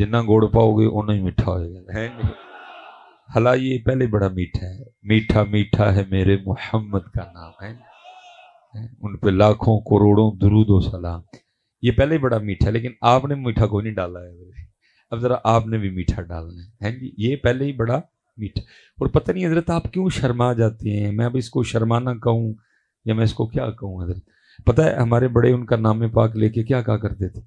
جتنا گڑ پاؤ گے اتنا ہی میٹھا ہوئے گا ہے نہیں. حالانکہ یہ پہلے بڑا میٹھا ہے. میٹھا میٹھا ہے میرے محمد کا نام ہے، ان پہ لاکھوں کروڑوں درود و سلام. یہ پہلے بڑا میٹھا ہے، لیکن آپ نے میٹھا کوئی نہیں ڈالا ہے. اب ذرا آپ نے بھی میٹھا ڈالنا ہے جی. یہ پہلے ہی بڑا میٹھا. اور پتہ نہیں حضرت آپ کیوں شرما جاتے ہیں. میں اب اس کو شرمانا کہوں یا میں اس کو کیا کہوں حضرت. پتہ ہے ہمارے بڑے ان کا نام پاک لے کے کیا کہا کرتے تھے؟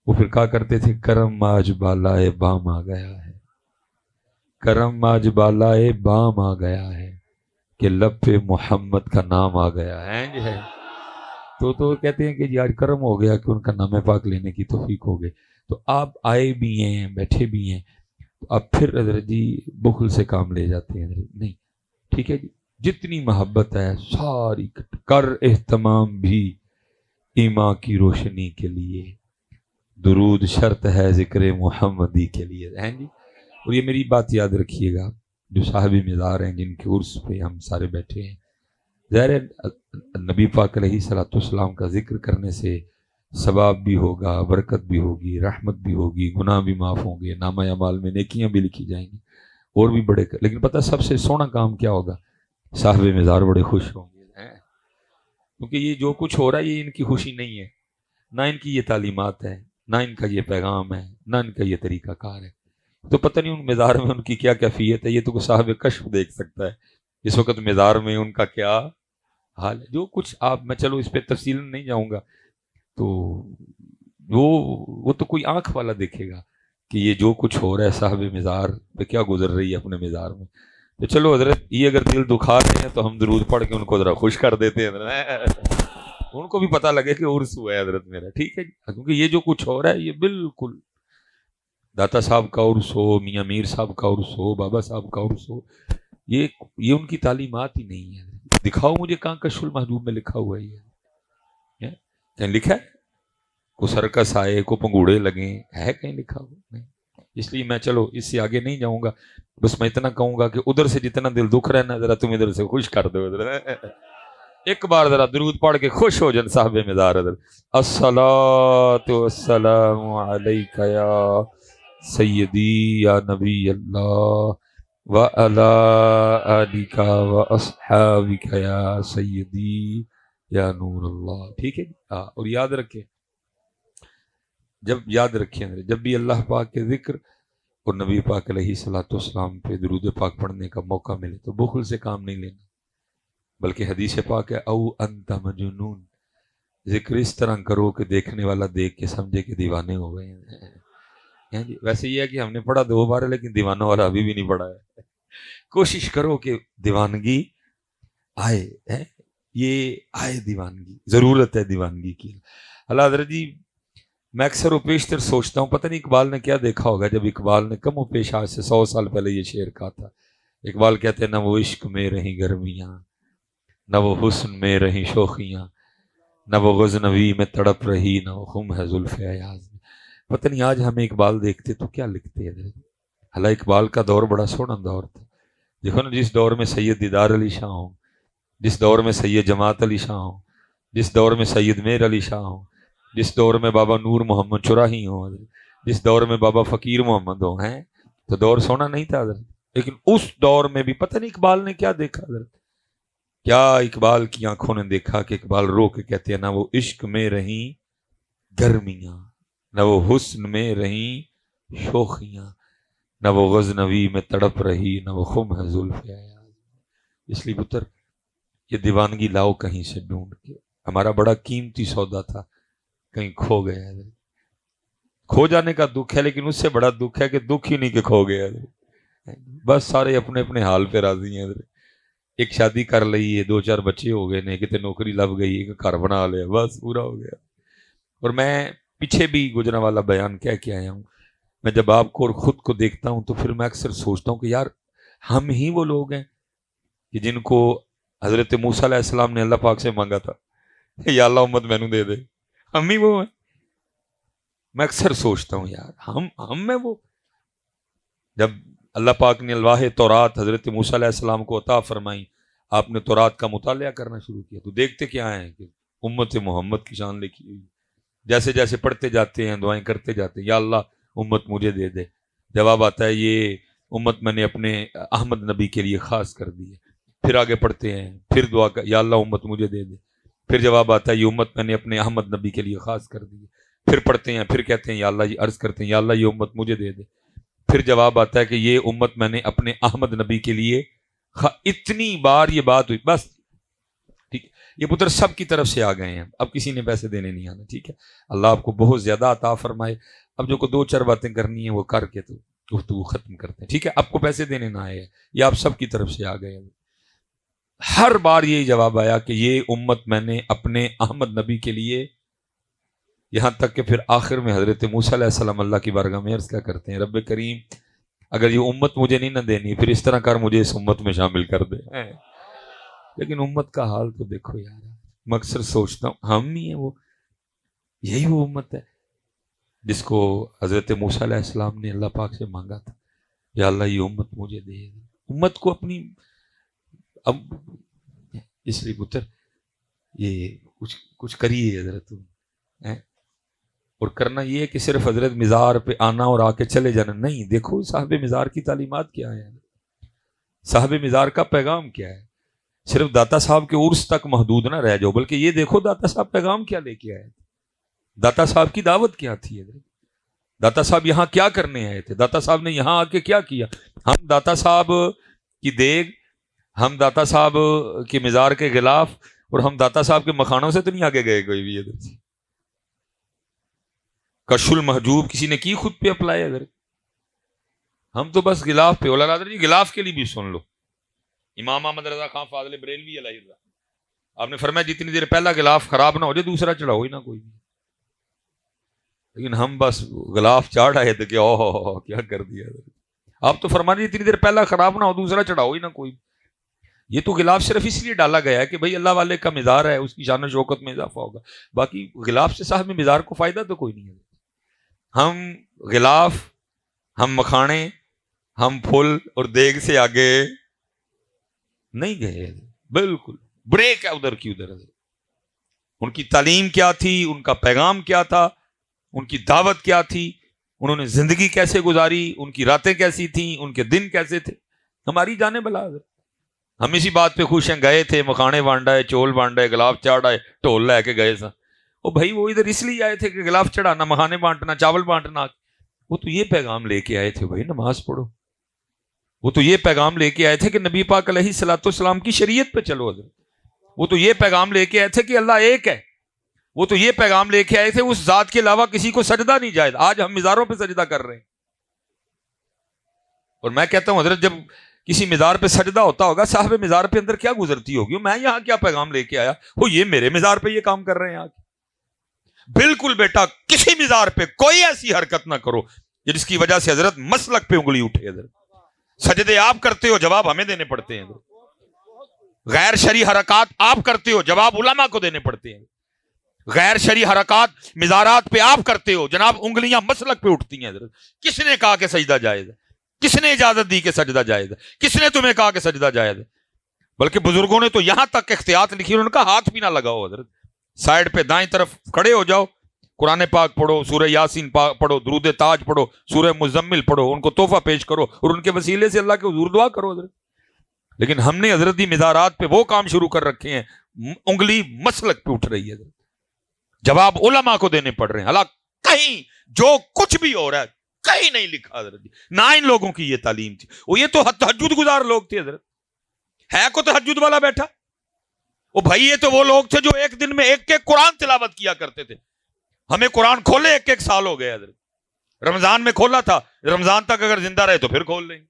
وہ پھر کہا کرتے تھے کرم آج بالائے بام آ گیا ہے، کرم آج بالائے بام آ گیا ہے کہ لب پہ محمد کا نام آ گیا ہے جی. ہے تو کہتے ہیں کہ جی آج کرم ہو گیا کہ ان کا نام پاک لینے کی توفیق ہو گئی. تو آپ آئے بھی ہیں بیٹھے بھی ہیں، تو اب پھر حضرت جی بخل سے کام لے جاتے ہیں حضرت. نہیں ٹھیک ہے جی، جتنی محبت ہے ساری کر اہتمام بھی ایمان کی روشنی کے لیے، درود شرط ہے ذکر محمدی کے لیے ہیں جی. اور یہ میری بات یاد رکھیے گا، جو صاحب مزار ہیں جن کے عرس پہ ہم سارے بیٹھے ہیں، ظاہر نبی پاک علیہ صلاۃ والسلام کا ذکر کرنے سے ثواب بھی ہوگا، برکت بھی ہوگی، رحمت بھی ہوگی، گناہ بھی معاف ہوں گے، نامہ اعمال میں نیکیاں بھی لکھی جائیں گی اور بھی بڑے. لیکن پتہ سب سے سونا کام کیا ہوگا؟ صاحب مزار بڑے خوش ہوں گے، کیونکہ یہ جو کچھ ہو رہا ہے یہ ان کی خوشی نہیں ہے، نہ ان کی یہ تعلیمات ہے، نہ ان کا یہ پیغام ہے، نہ ان کا یہ طریقہ کار ہے. تو پتہ نہیں ان مزار میں ان کی کیا کیفیت ہے، یہ تو صاحب کشف دیکھ سکتا ہے اس وقت مزار میں ان کا کیا حال ہے. جو کچھ آپ، میں چلو اس پہ تفصیل نہیں جاؤں گا، تو وہ تو کوئی آنکھ والا دیکھے گا کہ یہ جو کچھ ہو رہا ہے صاحب مزار پہ کیا گزر رہی ہے اپنے مزار میں. تو چلو حضرت یہ اگر دل دکھا رہے ہیں تو ہم درود پڑھ کے ان کو ذرا خوش کر دیتے ہیں، ان کو بھی پتہ لگے کہ عرس ہوا ہے حضرت میرا. ٹھیک ہے جی، کیونکہ یہ جو کچھ ہو رہا ہے یہ بالکل داتا صاحب کا عرس ہو، میاں میر صاحب کا عرس ہو، بابا صاحب کا عرس ہو، یہ ان کی تعلیمات ہی نہیں ہے. دکھاؤ مجھے کہاں کشف المحجوب میں لکھا ہوا ہے یہ کہیں لکھا ہے؟ کو سرکس آئے، کو پنگوڑے لگیں، ہے کہیں لکھا ہوا؟ نہیں. اس لیے میں چلو اس سے آگے نہیں جاؤں گا، بس میں اتنا کہوں گا کہ ادھر سے جتنا دل دکھ رہا ہے نا ذرا تم ادھر سے خوش کر دو. ایک بار ذرا درود پڑھ کے خوش ہو جن صاحب مزار. الصلاۃ والسلام علیک یا سیدی یا نبی اللہ وعلی آلک واصحابک یا سیدی یا نور اللہ. ٹھیک ہے. اور یاد رکھیں، جب بھی اللہ پاک کے ذکر اور نبی پاک علیہ صلاۃ والسلام پہ درود پاک پڑھنے کا موقع ملے تو بخل سے کام نہیں لینا، بلکہ حدیث پاک ہے او انت مجنون، ذکر اس طرح کرو کہ دیکھنے والا دیکھ کے سمجھے کہ دیوانے ہو گئے ہیں. ویسے یہ ہے کہ ہم نے پڑھا 2 بار ہے لیکن دیوانوں والا ابھی بھی نہیں پڑھا ہے. کوشش کرو کہ دیوانگی آئے، یہ آئے دیوانگی، ضرورت ہے دیوانگی کی. اللہ حضرت جی میں اکثر و بیشتر سوچتا ہوں پتہ نہیں اقبال نے کیا دیکھا ہوگا جب اقبال نے کم و پیش آج سے 100 سال پہلے یہ شعر کہا تھا. اقبال کہتے ہیں نہ وہ عشق میں رہیں گرمیاں، نہ وہ حسن میں رہیں شوخیاں، نہ وہ غزنوی میں تڑپ رہی، نہ وہ خم ہے زلف ایاز میں. پتہ نہیں آج ہمیں اقبال دیکھتے تو کیا لکھتے ہیں. حالانکہ اقبال کا دور بڑا سونا دور تھا. دیکھو نا، جس دور میں سید دیدار علی شاہ ہوں، جس دور میں سید جماعت علی شاہ ہوں، جس دور میں سید میر علی شاہ ہوں، جس دور میں بابا نور محمد چراہی ہوں، جس دور میں بابا فقیر محمد ہوں، ہیں تو دور سونا نہیں تھا حضرت. لیکن اس دور میں بھی پتہ نہیں اقبال نے کیا دیکھا حضرت. کیا اقبال کی آنکھوں نے دیکھا کہ اقبال رو کے کہتے ہیں نہ وہ عشق میں رہیں گرمیاں، نہ وہ حسن میں رہیں شوخیاں، نہ وہ غزنوی میں تڑپ رہی، نہ وہ خم ہے زلف ایاز. اس لیے پتر یہ دیوانگی لاؤ کہیں سے ڈھونڈ کے. ہمارا بڑا قیمتی سودا تھا، کہیں کھو گیا ہے. کھو جانے کا دکھ ہے، لیکن اس سے بڑا دکھ ہے کہ دکھ ہی نہیں کہ کھو گیا ہے. بس سارے اپنے اپنے حال پہ راضی ہیں. ایک شادی کر لی ہے، 2-4 بچے ہو گئے نے، کتے نوکری لگ گئی، ایک گھر بنا لیا، بس پورا ہو گیا. اور میں پیچھے بھی گجرا والا بیان کہہ کے آیا ہوں، میں جب آپ کو اور خود کو دیکھتا ہوں تو پھر میں اکثر سوچتا ہوں کہ یار ہم ہی وہ لوگ ہیں کہ جن کو حضرت موسیٰ علیہ السلام نے اللہ پاک سے مانگا تھا یا اللہ امت مینوں دے دے. ہم ہی وہ ہیں. میں اکثر سوچتا ہوں یار ہم میں وہ. جب اللہ پاک نے الواح تورات حضرت موسیٰ علیہ السلام کو عطا فرمائی، آپ نے تورات کا مطالعہ کرنا شروع کیا تو دیکھتے کیا ہیں کہ امت محمد کی شان لکھی ہوئی. جیسے جیسے پڑھتے جاتے ہیں، دعائیں کرتے جاتے ہیں، یا اللہ امت مجھے دے دے. جواب آتا ہے یہ امت میں نے اپنے احمد نبی کے لیے خاص کر دی ہے. پھر آگے پڑھتے ہیں, پھر دعا کر یا اللہ امت مجھے دے دے. پھر جواب آتا ہے یہ امت میں نے اپنے احمد نبی کے لیے خاص کر دی ہے. پھر پڑھتے ہیں, پھر کہتے ہیں یا اللہ, عرض کرتے ہیں یا اللہ یہ امت مجھے دے دے. پھر جواب آتا ہے کہ یہ امت میں نے اپنے احمد نبی کے لیے اتنی بار یہ بات ہوئی بس. ٹھیک ہے, یہ پتر سب کی طرف سے آ گئے ہیں, اب کسی نے پیسے دینے نہیں آنا. ٹھیک ہے, اللہ آپ کو بہت زیادہ عطا فرمائے. اب جو کو دو چار باتیں کرنی ہیں وہ کر کے تو گفتگو ختم کرتے ہیں. ٹھیک ہے, آپ کو پیسے دینے نہ آئے, یہ آپ سب کی طرف سے آ گئے. ہر بار یہی جواب آیا کہ یہ امت میں نے اپنے احمد نبی کے لیے, یہاں تک کہ پھر آخر میں حضرت موسیٰ علیہ السلام اللہ کی بارگاہ میں عرض کیا کرتے ہیں, رب کریم اگر یہ امت مجھے نہیں نہ دینی پھر اس طرح کر مجھے اس امت میں شامل کر دے. لیکن امت کا حال تو دیکھو یار, میں اکثر سوچتا ہوں ہم ہی ہیں وہ, یہی وہ امت ہے جس کو حضرت موسیٰ علیہ السلام نے اللہ پاک سے مانگا تھا, یا اللہ یہ امت مجھے دے. امت کو اپنی اب اس لیے پتر یہ کچھ کریے حضرت, اور کرنا یہ ہے کہ صرف حضرت مزار پہ آنا اور آ کے چلے جانا نہیں. دیکھو صاحب مزار کی تعلیمات کیا ہے, صاحب مزار کا پیغام کیا ہے. صرف داتا صاحب کے عرس تک محدود نہ رہ جاؤ, بلکہ یہ دیکھو داتا صاحب پیغام کیا لے کے آئے تھے, داتا صاحب کی دعوت کیا تھی, داتا صاحب یہاں کیا کرنے آئے تھے, داتا صاحب نے یہاں آ کے کیا کیا. ہم داتا صاحب کی دیگ, ہم داتا صاحب کے مزار کے غلاف اور ہم داتا صاحب کے مکھانوں سے تو نہیں آگے گئے کوئی بھی. ادھر کشف المحجوب کسی نے کی خود پہ اپلائی, اگر ہم تو بس غلاف پہ. اولا جی غلاف کے لیے بھی سن لو, امام احمد رضا خان فاضل بریلوی علیہ اللہ, آپ نے فرمایا جتنی دیر پہلا غلاف خراب نہ ہو جائے دوسرا چڑھاؤ ہی نہ کوئی. لیکن ہم بس غلاف چاڑھ آئے تھے کہ اوہ کیا کر دیا. آپ تو فرمایا جتنی دیر پہلا خراب نہ ہو دوسرا چڑھاؤ ہی نہ کوئی. یہ تو غلاف صرف اس لیے ڈالا گیا ہے کہ بھئی اللہ والے کا مزار ہے, اس کی شان و شوکت میں اضافہ ہوگا. باقی غلاف سے صاحب مزار کو فائدہ تو کوئی نہیں ہے. ہم غلاف, ہم مکھانے, ہم پھول اور دیگ سے آگے نہیں گئے. بالکل بریک ہے ادھر کی ادھر. ان کی تعلیم کیا تھی, ان کا پیغام کیا تھا, ان کی دعوت کیا تھی, انہوں نے زندگی کیسے گزاری, ان کی راتیں کیسی تھیں, ان کے دن کیسے تھے. ہماری جانے بلا ہم اسی بات پہ خوش ہیں, گئے تھے مکھانے بانٹائے, چول بانٹائے, غلاف چاڑھائے, ٹول لے کے گئے سا. وہ بھائی وہ ادھر اس لیے آئے تھے کہ غلاف چڑھانا, مکھانے بانٹنا, چاول بانٹنا. وہ تو یہ پیغام لے کے آئے تھے بھائی نماز پڑھو. وہ تو یہ پیغام لے کے آئے تھے کہ نبی پاک علیہ الصلوۃ والسلام کی شریعت پہ چلو. حضرت وہ تو یہ پیغام لے کے آئے تھے کہ اللہ ایک ہے. وہ تو یہ پیغام لے کے آئے تھے اس ذات کے علاوہ کسی کو سجدہ نہیں جائز. آج ہم مزاروں پہ سجدہ کر رہے ہیں, اور میں کہتا ہوں حضرت جب کسی مزار پہ سجدہ ہوتا ہوگا صاحب مزار پہ اندر کیا گزرتی ہوگی, میں یہاں کیا پیغام لے کے آیا, وہ یہ میرے مزار پہ یہ کام کر رہے ہیں آج. بالکل بیٹا کسی مزار پہ کوئی ایسی حرکت نہ کرو جس کی وجہ سے حضرت مسلک پہ انگلی اٹھے. حضرت سجدے آپ کرتے ہو, جواب ہمیں دینے پڑتے ہیں. غیر شرعی حرکات آپ کرتے ہو, جواب علماء کو دینے پڑتے ہیں. غیر شرعی حرکات مزارات پہ آپ کرتے ہو, جناب انگلیاں مسلک پہ اٹھتی ہیں. حضرت کس نے کہا کہ سجدہ جائز ہے, کس نے اجازت دی کہ سجدہ جائز ہے, کس نے تمہیں کہا کہ سجدہ جائز ہے. بلکہ بزرگوں نے تو یہاں تک احتیاط لکھی, انہوں نے کہا ہاتھ بھی نہ لگاؤ. حضرت سائڈ پہ دائیں طرف کھڑے ہو جاؤ, قرآن پاک پڑھو, سورہ یاسین پڑھو, درود تاج پڑھو, سورہ مزمل پڑھو, ان کو تحفہ پیش کرو اور ان کے وسیلے سے اللہ کے حضور دعا کرو. حضرت لیکن ہم نے حضرت دی مزارات پہ وہ کام شروع کر رکھے ہیں, انگلی مسلک پہ اٹھ رہی ہے. جواب علماء کو دینے پڑ رہے ہیں. اللہ کہیں جو کچھ بھی ہو رہا ہے کہیں نہیں لکھا حضرت, نہ ان لوگوں کی یہ تعلیم تھی. وہ یہ تو تہجد گزار لوگ تھے. حضرت ہے کو تہجد والا بیٹھا, وہ بھائی یہ تو وہ لوگ تھے جو ایک دن میں ایک ایک قرآن تلاوت کیا کرتے تھے. ہمیں قرآن کھولے ایک ایک سال ہو گئے. حضرت رمضان میں کھولا تھا, رمضان تک اگر زندہ رہے تو پھر کھول لیں گے.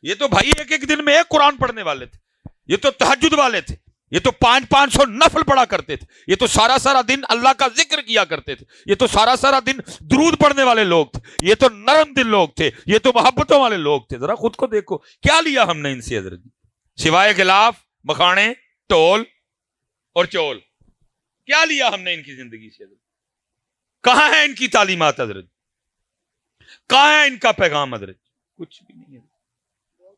یہ تو بھائی ایک ایک دن میں ایک قرآن پڑھنے والے تھے, یہ تو تہجد والے تھے, یہ تو 500 نفل پڑھا کرتے تھے, یہ تو سارا دن اللہ کا ذکر کیا کرتے تھے, یہ تو سارا دن درود پڑھنے والے لوگ تھے, یہ تو نرم دل لوگ تھے, یہ تو محبتوں والے لوگ تھے. ذرا خود کو دیکھو کیا لیا ہم نے ان سے حضرت, سوائے غلاف, مکھانے, ٹول اور چول, کیا لیا ہم نے ان کی زندگی سے. حضرت کہاں ہے ان کی تعلیمات حضرت, کہاں ہے ان کا پیغام حضرت, کچھ بھی نہیں ہے.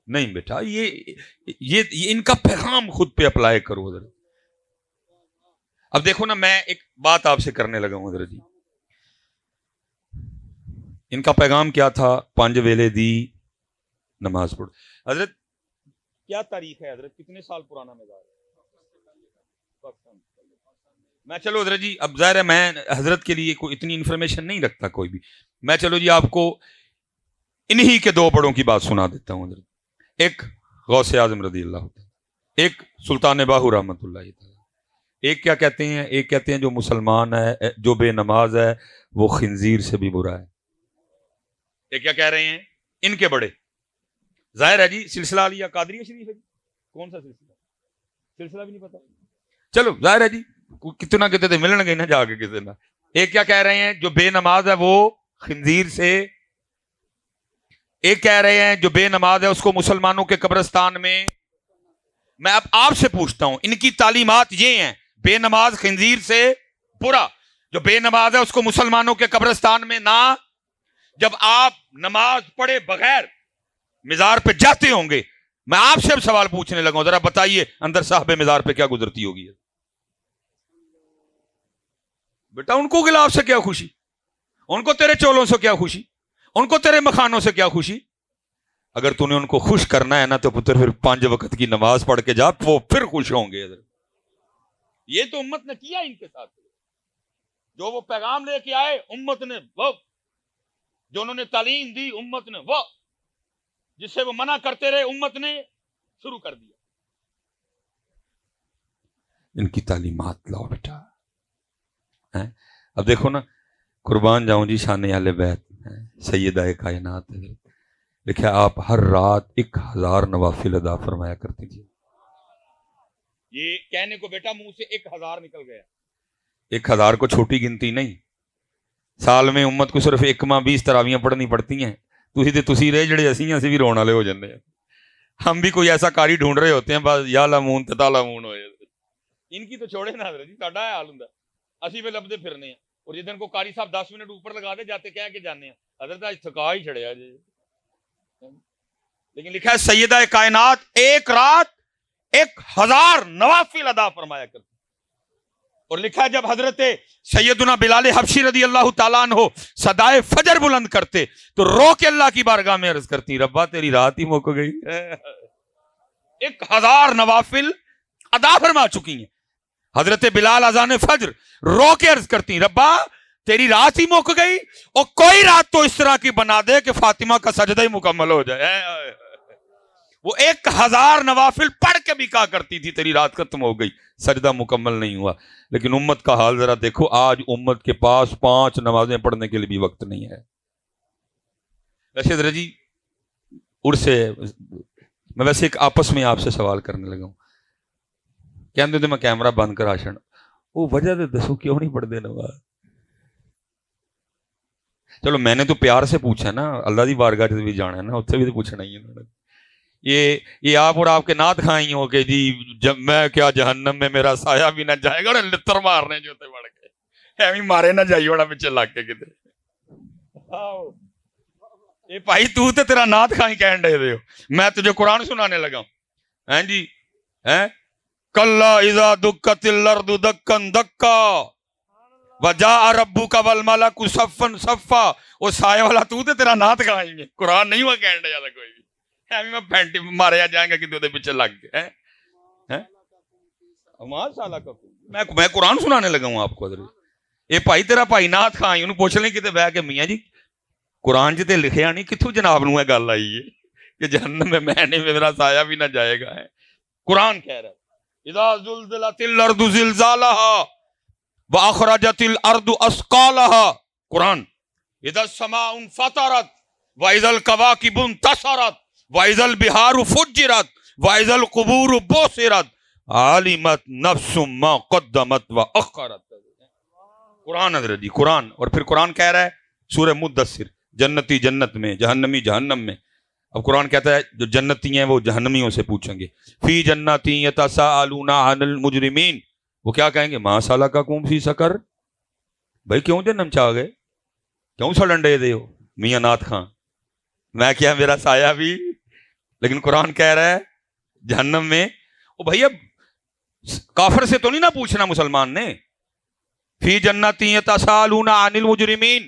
نہیں بیٹا یہ ان کا پیغام خود پہ اپلائی کرو. حضرت اب دیکھو نا, میں ایک بات آپ سے کرنے لگا ہوں حضرت جی. ان کا پیغام کیا تھا؟ 5 ویلے دی نماز پڑھ. حضرت کیا تاریخ ہے حضرت؟ کتنے سال پرانا مزار ہے؟ میں چلو حضرت جی اب ظاہر ہے میں حضرت کے لیے کوئی اتنی انفارمیشن نہیں رکھتا کوئی بھی. میں چلو جی آپ کو انہی کے 2 بڑوں کی بات سنا دیتا ہوں حضرت. ایک غوث اعظم رضی اللہ عنہ، ایک سلطان باہو رحمۃ اللہ تعالی. ایک کیا کہتے ہیں؟ ایک کہتے ہیں جو مسلمان ہے، جو بے نماز ہے، وہ خنزیر سے بھی برا ہے. یہ کیا کہہ رہے ہیں؟ ان کے بڑے. ظاہر ہے جی سلسلہ علیہ قادریہ شریف ہے جی. کون سا سلسلہ بھی نہیں پتا. چلو ظاہر ہے جی کتنا کہتے تھے ملن گئی نا جا کے کسی نہ. ایک کیا کہہ رہے ہیں؟ جو بے نماز ہے وہ خنزیر سے. ایک کہہ رہے ہیں جو بے نماز ہے اس کو مسلمانوں کے قبرستان میں. میں اب آپ سے پوچھتا ہوں، ان کی تعلیمات یہ ہیں بے نماز خنزیر سے برا، جو بے نماز ہے اس کو مسلمانوں کے قبرستان میں نہ. جب آپ نماز پڑھے بغیر مزار پہ جاتے ہوں گے، میں آپ سے اب سوال پوچھنے لگا ہوں، ذرا بتائیے اندر صاحب مزار پہ کیا گزرتی ہوگی؟ بیٹا ان کو گلاب سے کیا خوشی؟ ان کو تیرے چولوں سے کیا خوشی؟ ان کو تیرے مکھانوں سے کیا خوشی؟ اگر تو نے ان کو خوش کرنا ہے نا تو پتر پھر 5 وقت کی نماز پڑھ کے جا، وہ پھر خوش ہوں گے. یہ تو امت نے کیا ان کے ساتھ. جو وہ پیغام لے کے آئے امت نے وہ، جو انہوں نے تعلیم دی امت نے وہ، جس سے وہ منع کرتے رہے امت نے شروع کر دیا. ان کی تعلیمات لاؤ بیٹا. اب دیکھو نا، قربان جاؤں جی شان اہل بیت سیدہ کائنات. دیکھیں آپ ہر رات 1000 نوافل ادا فرمایا کرتی تھی. یہ کہنے کو بیٹا منہ سے 1000 نکل گیا. 1000 کو چھوٹی گنتی نہیں. سال میں امت کو صرف 1 ماہ 20 تراویاں پڑھنی پڑتی ہیں. تسی رہے جڑے اسی بھی رونے والے ہو جاندے ہیں. ہم بھی کوئی ایسا کاری ڈھونڈ رہے ہوتے ہیں بس یا لامون تے تالامون ہوئے. ان کی تو چھوڑے نا حضرت جی، ساڈا حال ہوندا اسی پہ لبدے پھرنے ہیں. اور جدن کو قاری صاحب 10 منٹ اوپر لگا دے جاتے کہہ کے جانے ہیں حضرت آج تھکا ہی چھڑیا جی. لیکن لکھا ہے سیدہ کائنات ایک رات 1000 نوافل ادا فرمایا کرتی. اور لکھا ہے جب حضرت سیدنا بلال حبشی رضی اللہ تعالیٰ عنہ صدائے فجر بلند کرتے تو رو کے اللہ کی بارگاہ میں عرض کرتی، ربا تیری رات ہی مک گئی. 1000 نوافل ادا فرما چکی ہیں. حضرت بلال اذان فجر رو کے عرض کرتی، ربا تیری رات ہی مک گئی، اور کوئی رات تو اس طرح کی بنا دے کہ فاطمہ کا سجدہ ہی مکمل ہو جائے. وہ 1000 نوافل پڑھ کے بھی کہا کرتی تھی تیری رات ختم ہو گئی، سجدہ مکمل نہیں ہوا. لیکن امت کا حال ذرا دیکھو، آج امت کے پاس 5 نمازیں پڑھنے کے لیے بھی وقت نہیں ہے. ویسے ذرا جی سے میں ویسے ایک آپس میں آپ سے سوال کرنے لگا ہوں. کہندے تے میں کیمرہ بند کرا چھڑ، وہ وجہ تے دسو کیوں نہیں پڑھتے نماز؟ چلو میں نے تو پیار سے پوچھا نا، اللہ دی بارگاہ بھی جانا ہے نا، اتنے بھی تو پوچھنا ہی ہے. یہ آپ اور آپ کے نعت کھائیں ہو کہ جی جب میں کیا جہنم میں میرا سایہ بھی نہ جائے گا، لتر مارنے جو تے بڑھ کے ایویں مارے نہ جائی ہونا پیچھے لگ کے کتے. یہ بھائی تو تے تیرا نعت کھائیں کہن دے ہو، میں تجھے قرآن سنانے لگا ہوں. ہیں جی کلا اذا دکت الارض دکن دکا وجاء ربک والملک صفا صفا. وہ سایہ والا تو تے تیرا نعت کھائیں گے، قرآن نہیں ہوا کہن دے زیادہ کوئی بھی. میں پینٹی ماریا جائیں گا کہ پیچھے لگ گئے. میں قرآن سنانے لگا ہوں آپ کو. یہ بھائی تیرا بھائی نعت کھائیں انہوں پوچھ لیں کتے بہ کے، میاں جی قرآن تے لکھیا نہیں، کتوں جناب نو ہے گل آئی ہے کہ جہنم میں نہیں میرا سایہ بھی نہ جائے گا. قرآن کہہ رہا ہے اذا زلزلت الارض زلزالها واخرجت الارض اثقالها. قرآن اذا السماء انفطرت واذا الكواكب انتثرت واذا البحار فجرت واذا القبور بؤثرت علمت نفس ما قدمت واخرت. قرآن حضرت جی قرآن. اور پھر قرآن کہہ رہا ہے سورہ مدثر، جنتی جنت میں، جہنمی جہنم میں. اب قرآن کہتا ہے جو جنتی ہیں وہ جہنمیوں سے پوچھیں گے، فی جنات یتساءلون عن المجرمین. وہ کیا کہیں گے؟ ما سلککم فی سقر. بھائی کیوں جہنم چاہ گئے، کیوں سڑن دے دے ہو؟ میاں نعت خان میں کیا میرا سایہ بھی. لیکن قرآن کہہ رہا ہے جہنم میں. او بھائی اب کافر سے تو نہیں نہ پوچھنا مسلمان نے. فی جنات یتساءلون عن المجرمین،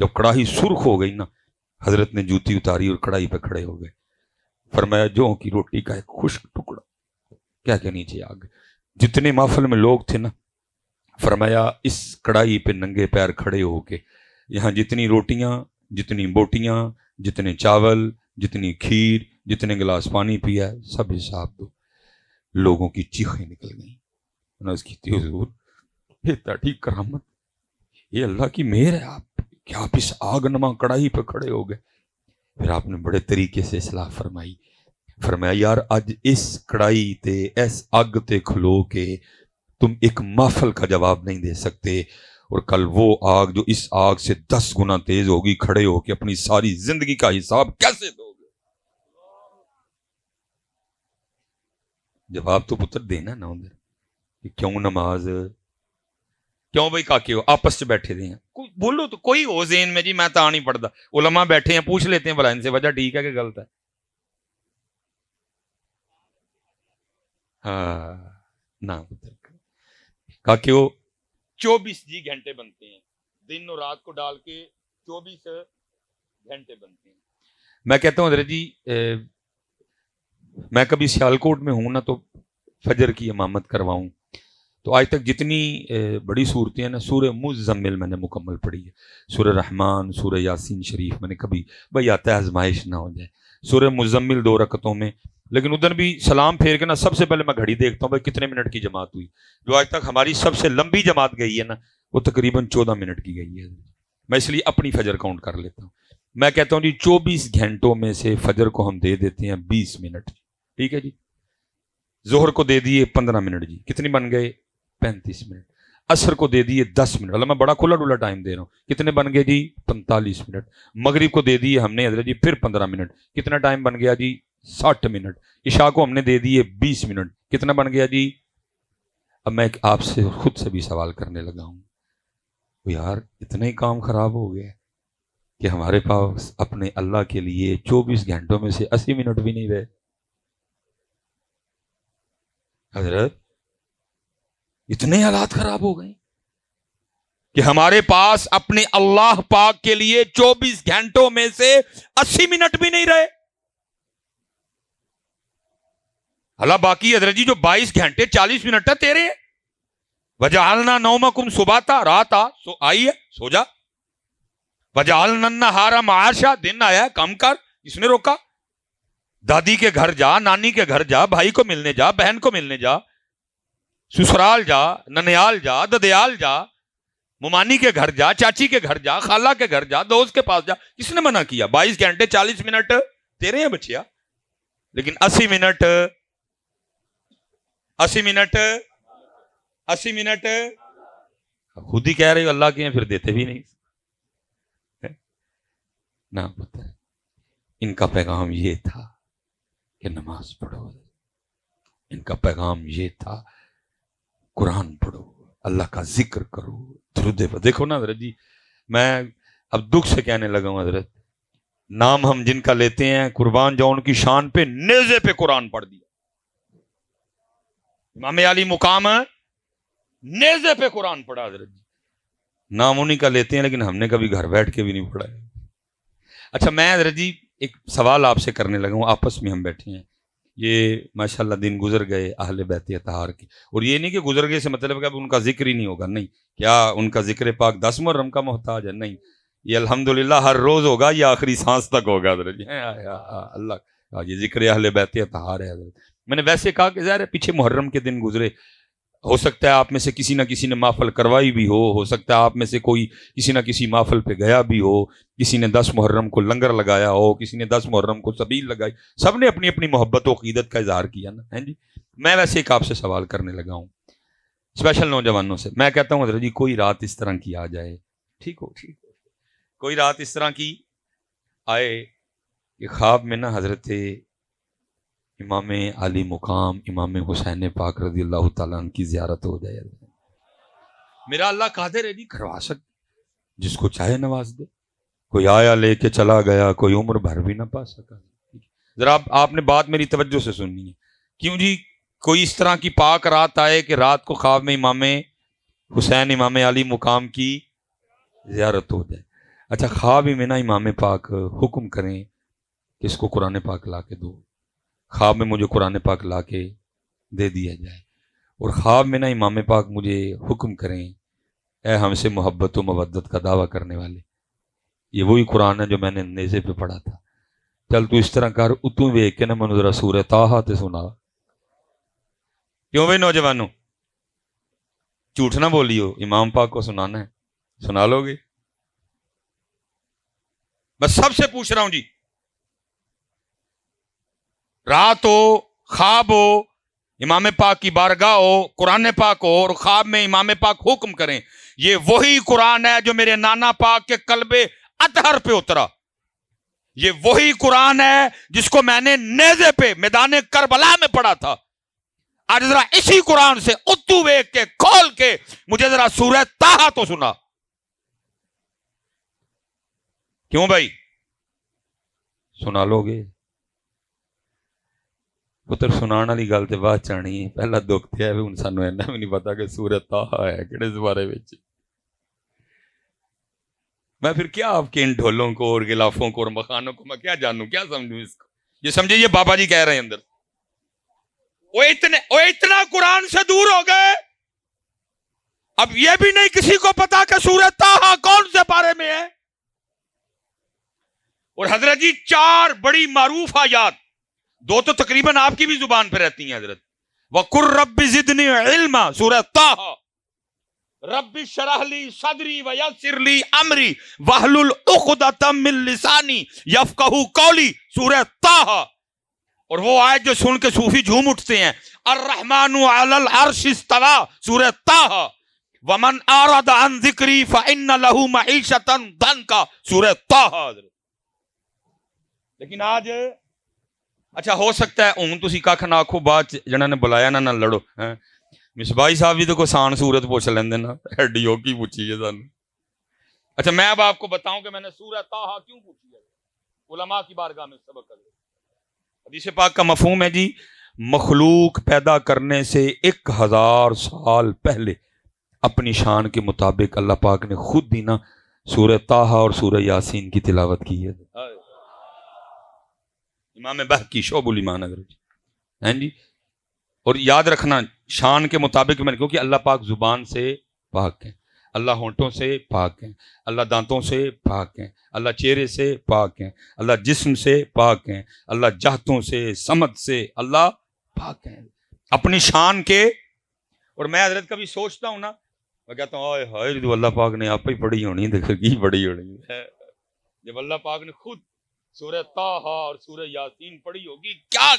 جب کڑاہی سرخ ہو گئی نا، حضرت نے جوتی اتاری اور کڑاہی پہ کھڑے ہو گئے، فرمایا جو کی روٹی کا ایک خشک ٹکڑا کیا کہ نیچے آ گئے۔ جتنے محفل میں لوگ تھے نا، فرمایا اس کڑاہی پہ ننگے پیر کھڑے ہو کے یہاں جتنی روٹیاں، جتنی بوٹیاں، جتنے چاول، جتنی کھیر، جتنے گلاس پانی پیا سب حساب دو۔ لوگوں کی چیخیں نکل گئیں۔ انہوں نے کی حضور یہ تاٹھی کرامت، یہ اللہ کی مہر ہے آپ کہ آپ اس آگ نما کڑاہی پہ کھڑے ہو گئے۔ پھر آپ نے بڑے طریقے سے اصلاح فرمائی، فرمایا یار اج اس کڑائی تے اس اگ تے کھلو کے تم ایک محفل کا جواب نہیں دے سکتے، اور کل وہ آگ جو اس آگ سے 10 گنا تیز ہوگی، کھڑے ہو کے اپنی ساری زندگی کا حساب کیسے دو گے؟ جواب تو پتر دینا نا ادھر کہ کیوں نماز، کیوں بھائی کاکے ہو آپس سے بیٹھے دے ہیں، بولو تو کوئی ہو ذہن میں جی میں تو نہیں پڑھتا، علماء بیٹھے ہیں پوچھ لیتے ہیں بھلا ان سے وجہ ٹھیک ہے کہ غلط ہے؟ ہاں نہ کاکے ہو 24 گھنٹے بنتے ہیں، دن اور رات کو ڈال کے 24 گھنٹے بنتے ہیں۔ میں کہتا ہوں حضرت جی میں کبھی سیالکوٹ میں ہوں نا تو فجر کی امامت کرواؤں تو آج تک جتنی بڑی صورتیں ہیں نا، سورہ مزمل میں نے مکمل پڑھی ہے، سورہ رحمان، سورہ یاسین شریف میں نے کبھی بھائی آتا ہے آزمائش نہ ہو جائے، سورہ مزمل 2 رکعتوں میں، لیکن ادھر بھی سلام پھیر کے نا سب سے پہلے میں گھڑی دیکھتا ہوں بھائی کتنے منٹ کی جماعت ہوئی۔ جو آج تک ہماری سب سے لمبی جماعت گئی ہے نا وہ تقریباً 14 منٹ کی گئی ہے۔ میں اس لیے اپنی فجر کاؤنٹ کر لیتا ہوں، میں کہتا ہوں جی 24 گھنٹوں میں سے فجر کو ہم دے دیتے ہیں 20 منٹ، ٹھیک ہے جی، ظہر کو دے دیے 15 منٹ، جی کتنی بن گئے 35 منٹ، عصر کو دے دیے 10 منٹ، اللہ میں بڑا کھلا ڈولا ٹائم دے رہا ہوں، کتنے بن گئے جی 45 منٹ، مغرب کو دے دیے ہم نے حضرت جی پھر 15 منٹ، کتنا ٹائم بن گیا جی 60 منٹ، عشاء کو ہم نے دے دیے 20 منٹ، کتنا بن گیا جی۔ اب میں آپ سے خود سے بھی سوال کرنے لگا ہوں، یار اتنا ہی کام خراب ہو گیا کہ ہمارے پاس اپنے اللہ کے لیے 24 گھنٹوں میں سے 80 منٹ بھی نہیں رہے۔ حضرت اتنے حالات خراب ہو گئے کہ ہمارے پاس اپنے اللہ پاک کے لیے 24 گھنٹوں میں سے 80 منٹ بھی نہیں رہے۔ اللہ باقی حضرت جی جو 22 گھنٹے 40 منٹ ہے تیرے ہیں، وجعلنا نومکم سباتا، رات آئی ہے سو جا، وجعلنا النہار معاشا، دن آیا ہے کم کر، کس نے روکا؟ دادی کے گھر جا، نانی کے گھر جا، بھائی کو ملنے جا، بہن کو ملنے جا، سسرال جا، ننیال جا، ددیال جا، ممانی کے گھر جا، چاچی کے گھر جا، خالہ کے گھر جا، دوست کے پاس جا، کس نے منع کیا؟ 22 گھنٹے 40 منٹ تیرے ہیں بچیا، لیکن 80 منٹ 80 منٹ 80 منٹ خود ہی کہہ رہے ہو اللہ کے ہیں، پھر دیتے بھی نہیں نہ پتہ۔ ان کا پیغام یہ تھا کہ نماز پڑھو، ان کا پیغام یہ تھا قرآن پڑھو، اللہ کا ذکر کرو، درود پر۔ دیکھو نا حضرت جی میں اب دکھ سے کہنے لگا ہوں حضرت، نام ہم جن کا لیتے ہیں قربان جاؤ ان کی شان پہ نیزے پہ قرآن پڑھ دیا، امام علی مقام نیزے پہ قرآن پڑھا حضرت جی، نام انہیں کا لیتے ہیں لیکن ہم نے کبھی گھر بیٹھ کے بھی نہیں پڑھا ہے۔ اچھا میں حضرت جی ایک سوال آپ سے کرنے لگا ہوں، آپس میں ہم بیٹھے ہیں، یہ ماشاءاللہ دن گزر گئے اہل بیت اطہار کی، اور یہ نہیں کہ گزر گئے سے مطلب کہ اب ان کا ذکر ہی نہیں ہوگا، نہیں، کیا ان کا ذکر پاک 10 محرم کا محتاج ہے؟ نہیں، یہ الحمدللہ ہر روز ہوگا، یہ آخری سانس تک ہوگا حضرت جی، اللہ یہ ذکر اہل بیت اطہار ہے حضرت۔ میں نے ویسے کہا کہ ظاہر ہے پیچھے محرم کے دن گزرے، ہو سکتا ہے آپ میں سے کسی نہ کسی نے محفل کروائی بھی ہو سکتا ہے آپ میں سے کوئی کسی نہ کسی محفل پہ گیا بھی ہو، کسی نے 10 محرم کو لنگر لگایا ہو، کسی نے 10 محرم کو سبیل لگائی، سب نے اپنی اپنی محبت و عقیدت کا اظہار کیا نا، ہیں جی۔ میں ویسے ایک آپ سے سوال کرنے لگا ہوں اسپیشل نوجوانوں سے، میں کہتا ہوں حضرت جی کوئی رات اس طرح کی آ جائے، ٹھیک ہو کوئی رات اس طرح کی آئے کہ خواب میں نا حضرت امام علی مقام امام حسین پاک رضی اللہ تعالیٰ عنہ کی زیارت ہو جائے، میرا اللہ قادر ہے جی کروا سکتے، جس کو چاہے نواز دے، کوئی آیا لے کے چلا گیا، کوئی عمر بھر بھی نہ پا سکا۔ ذرا آپ نے بات میری توجہ سے سننی ہے، کیوں جی کوئی اس طرح کی پاک رات آئے کہ رات کو خواب میں امام حسین امام علی مقام کی زیارت ہو جائے۔ اچھا خواب میں نا امام پاک حکم کریں کہ اس کو قرآن پاک لا کے دو، خواب میں مجھے قرآن پاک لا کے دے دیا جائے، اور خواب میں نا امام پاک مجھے حکم کریں اے ہم سے محبت و مودت کا دعویٰ کرنے والے، یہ وہی قرآن ہے جو میں نے نیزے پہ پڑھا تھا، چل تو اس طرح کر اتوں ویک کے نا منو ذرا سورہ طٰہٰ تے سنا۔ کیوں بھائی نوجوانوں، جھوٹ نہ بولیو، امام پاک کو سنانا ہے، سنا لو گے؟ بس سب سے پوچھ رہا ہوں جی، رات ہو، خواب ہو، امام پاک کی بارگاہ ہو، قرآن پاک ہو، اور خواب میں امام پاک حکم کریں، یہ وہی قرآن ہے جو میرے نانا پاک کے قلب اطہر پہ اترا، یہ وہی قرآن ہے جس کو میں نے نیزے پہ میدان کربلا میں پڑھا تھا۔ آج ذرا اسی قرآن سے اتو ویک کے کھول کے مجھے ذرا سورہ طٰہٰ تو سنا۔ کیوں بھائی سنا لو گے؟ پتر سنان والی گل تے بعد چانی ہے، پہلا دکھ تے ہے ہن سانوں اینا بھی نہیں پتا کہ سورہ طٰہٰ ہے کہڑے زبارے وچ۔ میں پھر کیا آپ کے ان ڈھولوں کو اور غلافوں کو اور مخانوں کو میں کیا جانوں، کیا سمجھوں اس کو؟ یہ سمجھے یہ بابا جی کہہ رہے ہیں اندر، وہ اتنا قرآن سے دور ہو گئے، اب یہ بھی نہیں کسی کو پتا کہ سورہ طٰہٰ کون سے پارے میں ہے۔ اور حضرت جی 4 بڑی معروف آیات، 2 تو تقریباً آپ کی بھی زبان پہ رہتی ہیں حضرت، وَقُلْ رَبِّ زِدْنِي عِلْمًا سورہ طٰہٰ، رب اشرح لی صدری ویسر لی امری واحلل عقدۃ من لسانی یفقہوا قولی سورہ طٰہٰ۔ اور وہ آیت جو سن کے صوفی جھوم اٹھتے ہیں، الرحمن علی العرش استویٰ سورہ طٰہٰ، ومن اعرض عن ذکری فإن له معیشۃ ضنکا سورہ طٰہٰ۔ لیکن آج اچھا ہو سکتا ہے ہوں تسی کھ نہ آکھو، بعد جنہاں نے بلایا نہ لڑو، مصباحی صاحب بھی تو کوئی سان صورت پوچھ لیندے نا، ایڈی اوکی پوچھی ہے سانوں۔ اچھا میں اب آپ کو بتاؤں کہ میں نے سورہ طٰہٰ کیوں پوچھی ہے، علماء کی بارگاہ میں سبق کر۔ حدیث پاک کا مفہوم ہے جی، مخلوق پیدا کرنے سے 1000 سال پہلے اپنی شان کے مطابق اللہ پاک نے خود ہی نا سورہ طٰہٰ اور سورہ یاسین کی تلاوت کی ہے۔ امام بہقی شعب الایمان ہیں جی، اور یاد رکھنا شان کے مطابق میں، کیونکہ اللہ پاک زبان سے پاک ہیں، اللہ ہونٹوں سے پاک ہیں، اللہ دانتوں سے پاک ہیں، اللہ چہرے سے پاک ہیں، اللہ جسم سے پاک ہیں، اللہ جہتوں سے سمت سے اللہ پاک ہیں اپنی شان کے۔ اور میں حضرت کبھی سوچتا ہوں نا، میں کہتا ہوں آئے ہائے تو اللہ پاک نے آپ ہی پڑھی ہونی، دیکھو کی پڑھی ہونی ہے، جب اللہ پاک نے خود سورہ طٰہٰ اور سورہ یاسین پڑھی ہوگی کیا۔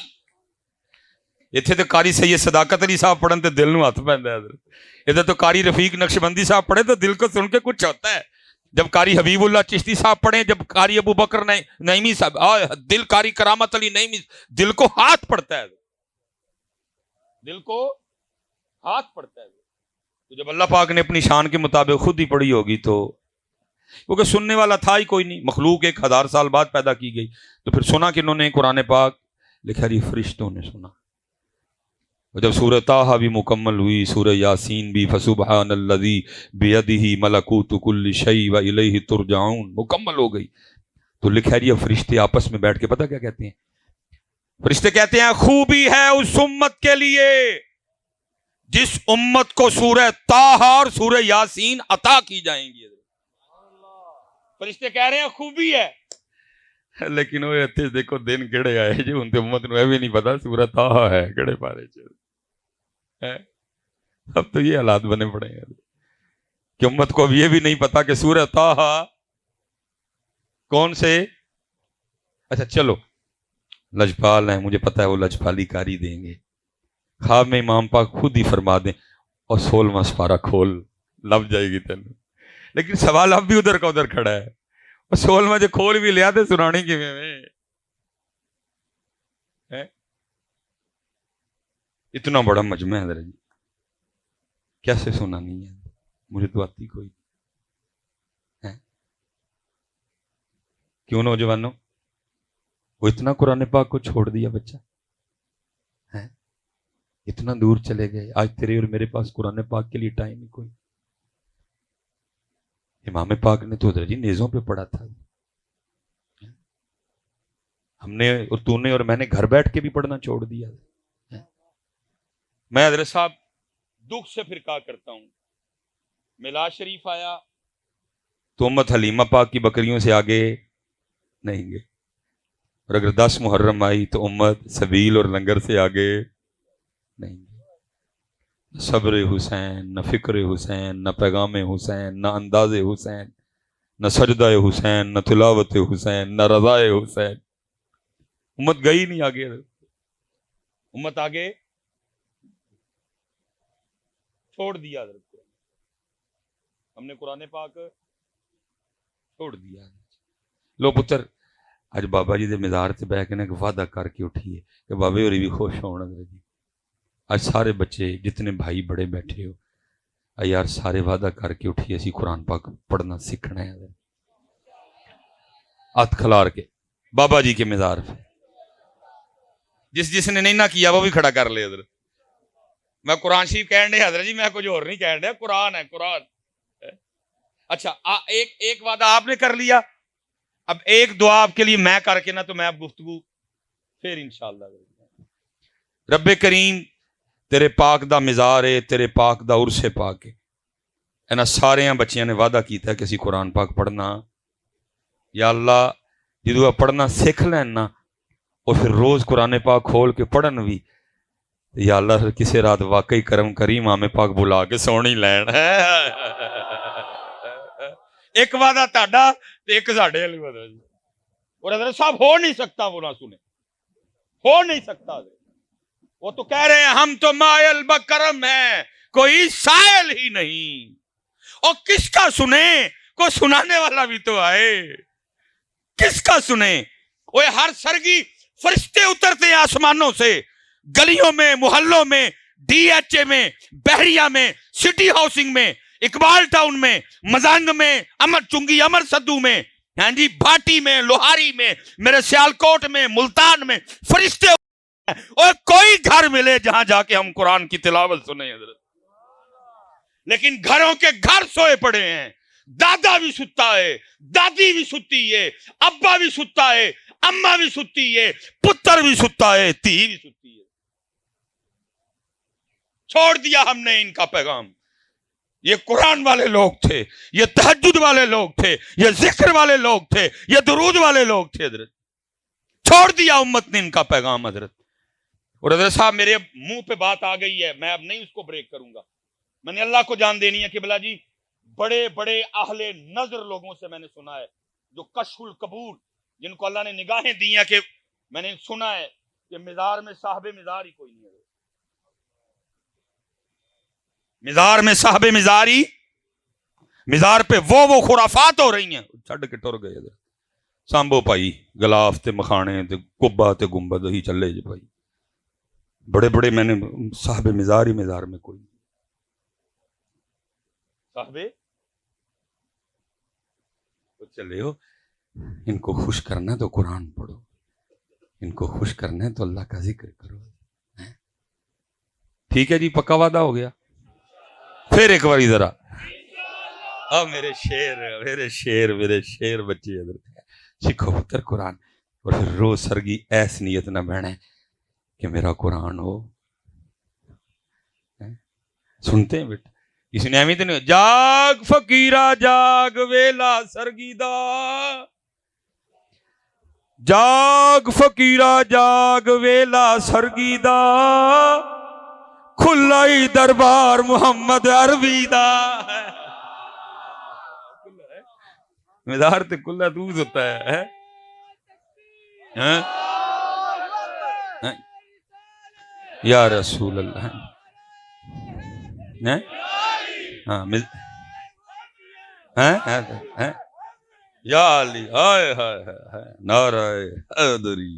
اتنے تو قاری سید صداقت علی صاحب پڑھن تے دل نو ہاتھ پیندا ہے حضرت، ادھر تو قاری رفیق نقشبندی صاحب پڑھے تو دل کو سن کے کچھ ہوتا ہے، جب قاری حبیب اللہ چشتی صاحب پڑھیں، جب قاری ابو بکر نعیمی صاحب، دل قاری کرامت علی نعیمی، دل کو ہاتھ پڑتا ہے، دل کو ہاتھ پڑتا ہے۔ تو جب اللہ پاک نے اپنی شان کے مطابق خود ہی پڑھی ہوگی تو، کیونکہ سننے والا تھا ہی کوئی نہیں، مخلوق 1000 سال بعد پیدا کی گئی، تو پھر سنا کہ انہوں نے قرآن پاک لکھا جی فرشتوں نے سنا۔ اور جب سورہ طٰہٰ بھی مکمل ہوئی، سورہ یاسین بھی، فسبحان الذی بیدہ ملکوت کل شیء والیہ ترجعون مکمل ہو گئی، تو لکھا جی اب فرشتے آپس میں بیٹھ کے پتہ کیا کہتے ہیں؟ فرشتے کہتے ہیں خوبی ہے اس امت کے لیے جس امت کو سورہ طٰہٰ اور سورہ یاسین عطا کی جائیں گی۔ فرشتے کہہ رہے ہیں خوبی ہے، لیکن وہ اتنے دیکھو دن کہڑے آئے جی ان تے امت نو بھی نہیں پتا سورہ طٰہٰ ہے کہڑے پارے چ ہے۔ اب تو یہ حالات بنے پڑے ہیں کہ امت کو اب یہ بھی نہیں پتا کہ سورہ طٰہٰ کون سے۔ اچھا چلو لجپال ہیں، مجھے پتا ہے وہ لجپالی کاری دیں گے، خواب میں امام پاک خود ہی فرما دیں اور 16واں سپارہ کھول، لب جائے گی تینوں، لیکن سوال اب بھی ادھر کا ادھر کھڑا ہے، اور 16واں جو کھول بھی لیا تو سنانی کی میں اتنا بڑا مجمع ہے حضرت جی، کیسے سنانی ہے؟ مجھے تو آتی کوئی ہے۔ کیوں نوجوانوں وہ اتنا قرآن پاک کو چھوڑ دیا بچہ ہے، اتنا دور چلے گئے، آج تیرے اور میرے پاس قرآن پاک کے لیے ٹائم ہی کوئی۔ امام پاک نے تو حضرت جی نیزوں پہ پڑھا تھا. ہم نے اور تو نے اور میں نے گھر بیٹھ کے بھی پڑھنا چھوڑ دیا. میں حضرت صاحب دکھ سے پھر کہا کرتا ہوں، میلاد شریف آیا تو امت حلیمہ پاک کی بکریوں سے آگے نہیں گئے، اور اگر 10 محرم آئی تو امت سبیل اور لنگر سے آگے نہیں گئے. نہ صبر حسین، نہ فکر حسین، نہ پیغام حسین، نہ انداز حسین، نہ سجدہ حسین، نہ تلاوت حسین، نہ رضا حسین. امت گئی نہیں آگے. امت آگے چھوڑ دیا. ہم نے قرآن پاک چھوڑ دیا. لو پتر اج بابا جی دے مزار تے بیٹھ کے ایک وعدہ کر کے اٹھیے کہ بابے ہوری بھی خوش ہونا. اج سارے بچے جتنے بھائی بڑے بیٹھے ہو یار سارے وعدہ کر کے اٹھیے اسی قرآن پاک پڑھنا سیکھنا ہے. ہاتھ کھلار کے بابا جی کے مزار پہ جس نے نہیں نہ کیا وہ بھی کھڑا کر لے. حضرت میں قرآن شریف کہن دے حضرت جی، میں کچھ اور نہیں کہن دیا، قرآن ہے قرآن. اچھا ایک وعدہ آپ نے کر لیا، اب ایک دعا آپ کے لیے میں کر کے نا تو میں اب گفتگو پھر انشاءاللہ. رب کریم تیرے پاک دا مزار ہے، تیرے پاک دا عرس پاک ہے. انہاں سارے بچیاں نے وعدہ کیتا ہے کہ اسی قرآن پاک پڑھنا. یا اللہ جدو آپ پڑھنا سیکھ لین نا اور پھر روز قرآن پاک کھول کے پڑھن بھی، یا اللہ کسی رات واقعی کرم کری امام پاک بلا کے سونی لین. ایک وعدہ تہاڈا تے ایک ساڈے والی وعدہ جی. اور حضرت صاحب ہو نہیں سکتا، وہ نہ سنے، ہو نہیں سکتا. وہ تو کہہ رہے ہیں ہم تو مائل بکرم ہیں، کوئی سائل ہی نہیں. اور کس کا سنے؟ کوئی سنانے والا بھی تو آئے. کس کا سنے؟ وہ ہر سرگی فرشتے اترتے ہیں آسمانوں سے، گلیوں میں، محلوں میں، ڈی ایچ اے میں، بحریہ میں، سٹی ہاؤسنگ میں، اقبال ٹاؤن میں، مزانگ میں، امر چنگی، امر سدو میں، ہاں جی بھاٹی میں، لوہاری میں، میرے سیالکوٹ میں، ملتان میں فرشتے. اور کوئی گھر ملے جہاں جا کے ہم قرآن کی تلاوت سنیں حضرت. لیکن گھروں کے گھر سوئے پڑے ہیں. دادا بھی ستا ہے، دادی بھی ستی ہے، ابا بھی ستا ہے، اماں بھی ستی ہے، پتر بھی ستا ہے، تھی بھی ستی ہے. چھوڑ دیا ہم نے ان کا پیغام. یہ قرآن والے لوگ تھے، یہ تہجد والے لوگ تھے، یہ ذکر والے لوگ تھے، یہ درود والے لوگ تھے. حضرت چھوڑ دیا امت نے ان کا پیغام. حضرت اور حضرت صاحب میرے منہ پہ بات آ گئی ہے، میں اب نہیں اس کو بریک کروں گا. میں نے اللہ کو جان دینی ہے کہ بلا جی بڑے بڑے اہل نظر لوگوں سے میں نے سنا ہے جو کشف القبور، جن کو اللہ نے نگاہیں دی ہیں، کہ میں نے سنا ہے کہ مزار میں صاحب مزار ہی کوئی نہیں ہے. مزار میں صاحب مزاری، مزار پہ وہ خرافات ہو رہی ہیں. چھڑ کے ٹر گئے سامبو پائی گلاف تے مکھانے تے کبا تے گنبد ہی چلے جی بھائی. بڑے بڑے میں نے صاحب مزار ہی مزار میں کوئی صاحب تو چلے ہو. ان کو خوش کرنا ہے تو قرآن پڑھو، ان کو خوش کرنا ہے تو اللہ کا ذکر کرو. ٹھیک ہے جی، پکا وعدہ ہو گیا. پھر ایک باری ذرا میرے شیر میرے شیر میرے شیر بچے سیکھو پتر قرآن. اور پھر روز سرگی ایس نیت نہ بہنے کہ میرا قرآن ہو. سنتے ہیں بیٹا کسی نے اہمیت نہیں. جاگ فقیرہ جاگ ویلا سرگی دا، جاگ فقیرہ جاگ ویلا سرگی دا، کھلائی دربار محمد عربی دا. مزار تے کھلا دوز ہوتا ہے. یا رسول اللہ. یا علی ہائے ہائے نعرہ حیدری،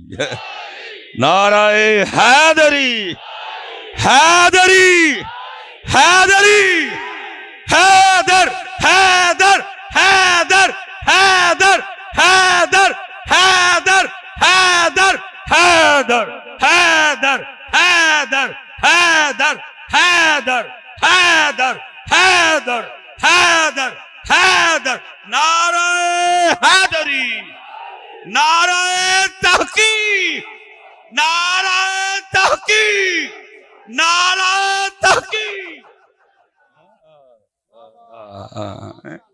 نعرہ حیدری، حیدری حیدری حیدر حیدر حیدر حیدر حیدر حیدر حیدر حیدر حیدر حیدر حیدر حیدر حیدر حیدر حیدر حیدر، نعرہ حیدری، نعرہ تحقیق، نعرہ تحقیق، نعرہ تحقیق۔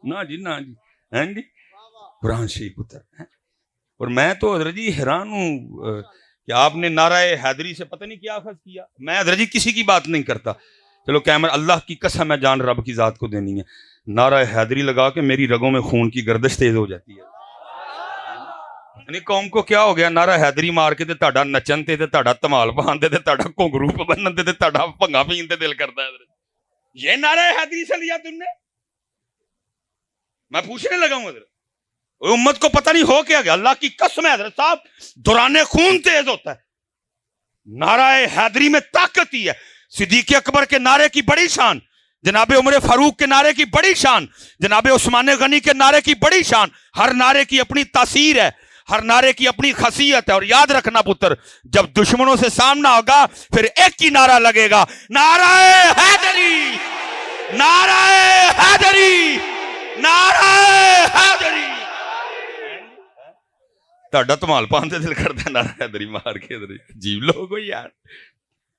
نہ جی نہ جی، ہیں جی قرآن شریف اتر ہے۔ اور میں تو حضرت جی حیران ہوں کہ آپ نے نعرہ حیدری سے پتہ نہیں کیا اخذ کیا۔ میں حضرت جی کسی کی بات نہیں کرتا، چلو کیمرہ، اللہ کی قسم ہے جان رب کی ذات کو دینی ہے، نعرہ حیدری لگا کے میری رگوں میں خون کی گردش تیز ہو جاتی ہے۔ یعنی قوم کو کیا ہو گیا، نعرہ حیدری مار کے تے تہاڈا نچن تے تہاڈا ਧਮਾਲ پاندے تے تہاڈا گھنگرو بنن تے تہاڈا بھنگا پین تے دل کرتا ہے۔ یہ نعرہ حیدری سے لیا تم نے؟ میں پوچھنے لگا ہوں حضرت، امت کو پتہ نہیں ہو کیا گیا، اللہ کی قسم ہے حضرت صاحب دوران خون تیز ہوتا ہے۔ نعرہ حیدری میں طاقت ہی ہے۔ صدیق اکبر کے نعرے کی بڑی شان، جناب عمر فاروق کے نعرے کی بڑی شان، جناب عثمان غنی کے نعرے کی بڑی شان۔ ہر نعرے کی اپنی تاثیر ہے، ہر نعرے کی اپنی خاصیت ہے۔ اور یاد رکھنا پتر، جب دشمنوں سے سامنا ہوگا پھر ایک ہی نعرہ لگے گا، نعرہ حیدری، نعرہ حیدری، نعرہ حیدری۔ تہاڈا ਧਮਾਲ پان تے دل کردا ہے نعرہ حیدری مار کے۔ عجیب لوگ ہو یار،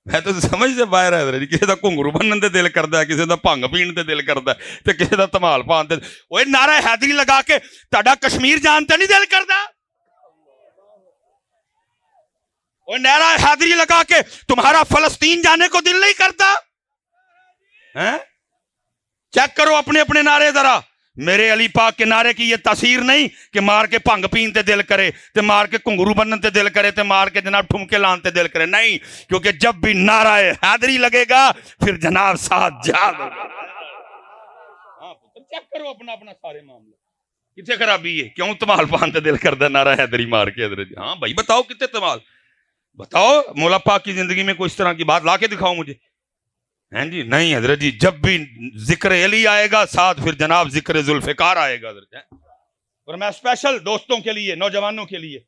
میں تو سمجھ سے باہر ہے حضرت۔ کسی دا گھنگرو بنن تے دل کردا ہے، کسی دا بھنگ پین تے دل کردا ہے، تے کسی دا ਧਮਾਲ پان تے اوے نعرہ حیدری لگا کے تہاڈا کشمیر جان تے نہیں دل کردا؟ اوے نعرہ حیدری لگا کے تمہارا فلسطین جانے کو دل نہیں کرتا؟ ہیں؟ چیک کرو اپنے اپنے نعرے ذرا۔ میرے علی پاک کے نعرے کی یہ تاثیر نہیں کہ مار کے بھنگ پین تے دل کرے، تے مار کے گھنگرو بنن تے دل کرے، تے مار کے جناب ٹھمکے لان تے دل کرے، نہیں، کیونکہ جب بھی نعرہ حیدری لگے گا پھر جناب ساتھ جہاد ہوگا۔ ہاں پتر چیک کرو اپنا اپنا سارے معاملے، کتنے خرابی ہے، کیوں ਧਮਾਲ پان تے دل کردا نعرہ حیدری مار کے حضرت؟ ہاں بھائی بتاؤ کتنے ਧਮਾਲ، بتاؤ مولا پاک کی زندگی میں کوئی اس طرح کی بات لا کے دکھاؤ مجھے۔ ہیں جی نہیں حضرت جی، جب بھی ذکر علی آئے گا ساتھ پھر جناب ذکر ذوالفقار آئے گا حضرت۔ اور میں اسپیشل دوستوں کے لیے، نوجوانوں کے لیے،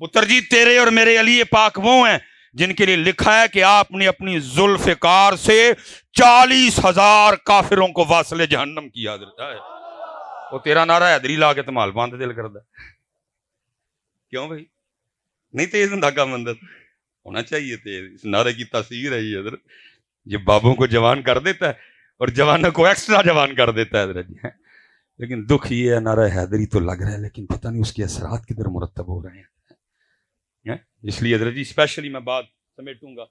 پتر جی تیرے اور میرے علی پاک وہ ہیں جن کے لیے لکھا ہے کہ آپ نے اپنی ذوالفقار سے 40,000 کافروں کو واصل جہنم کیا حضرت۔ وہ تیرا نعرہ حیدری لا کے ਧਮਾਲ پان تے دل کردا ہے، کیوں بھائی؟ نہیں تیز ہوندا کام اندر ہونا چاہیے تیز، اس نعرے کی تاثیر ہے یہ حضرت، یہ بابوں کو جوان کر دیتا ہے اور جوانوں کو ایکسٹرا جوان کر دیتا ہے حضرت جی۔ لیکن دکھ یہ ہے نعرہ حیدری تو لگ رہا ہے لیکن پتہ نہیں اس کے اثرات کدھر مرتب ہو رہے ہیں۔ اس لیے حضرت جی اسپیشلی میں بات سمیٹوں گا،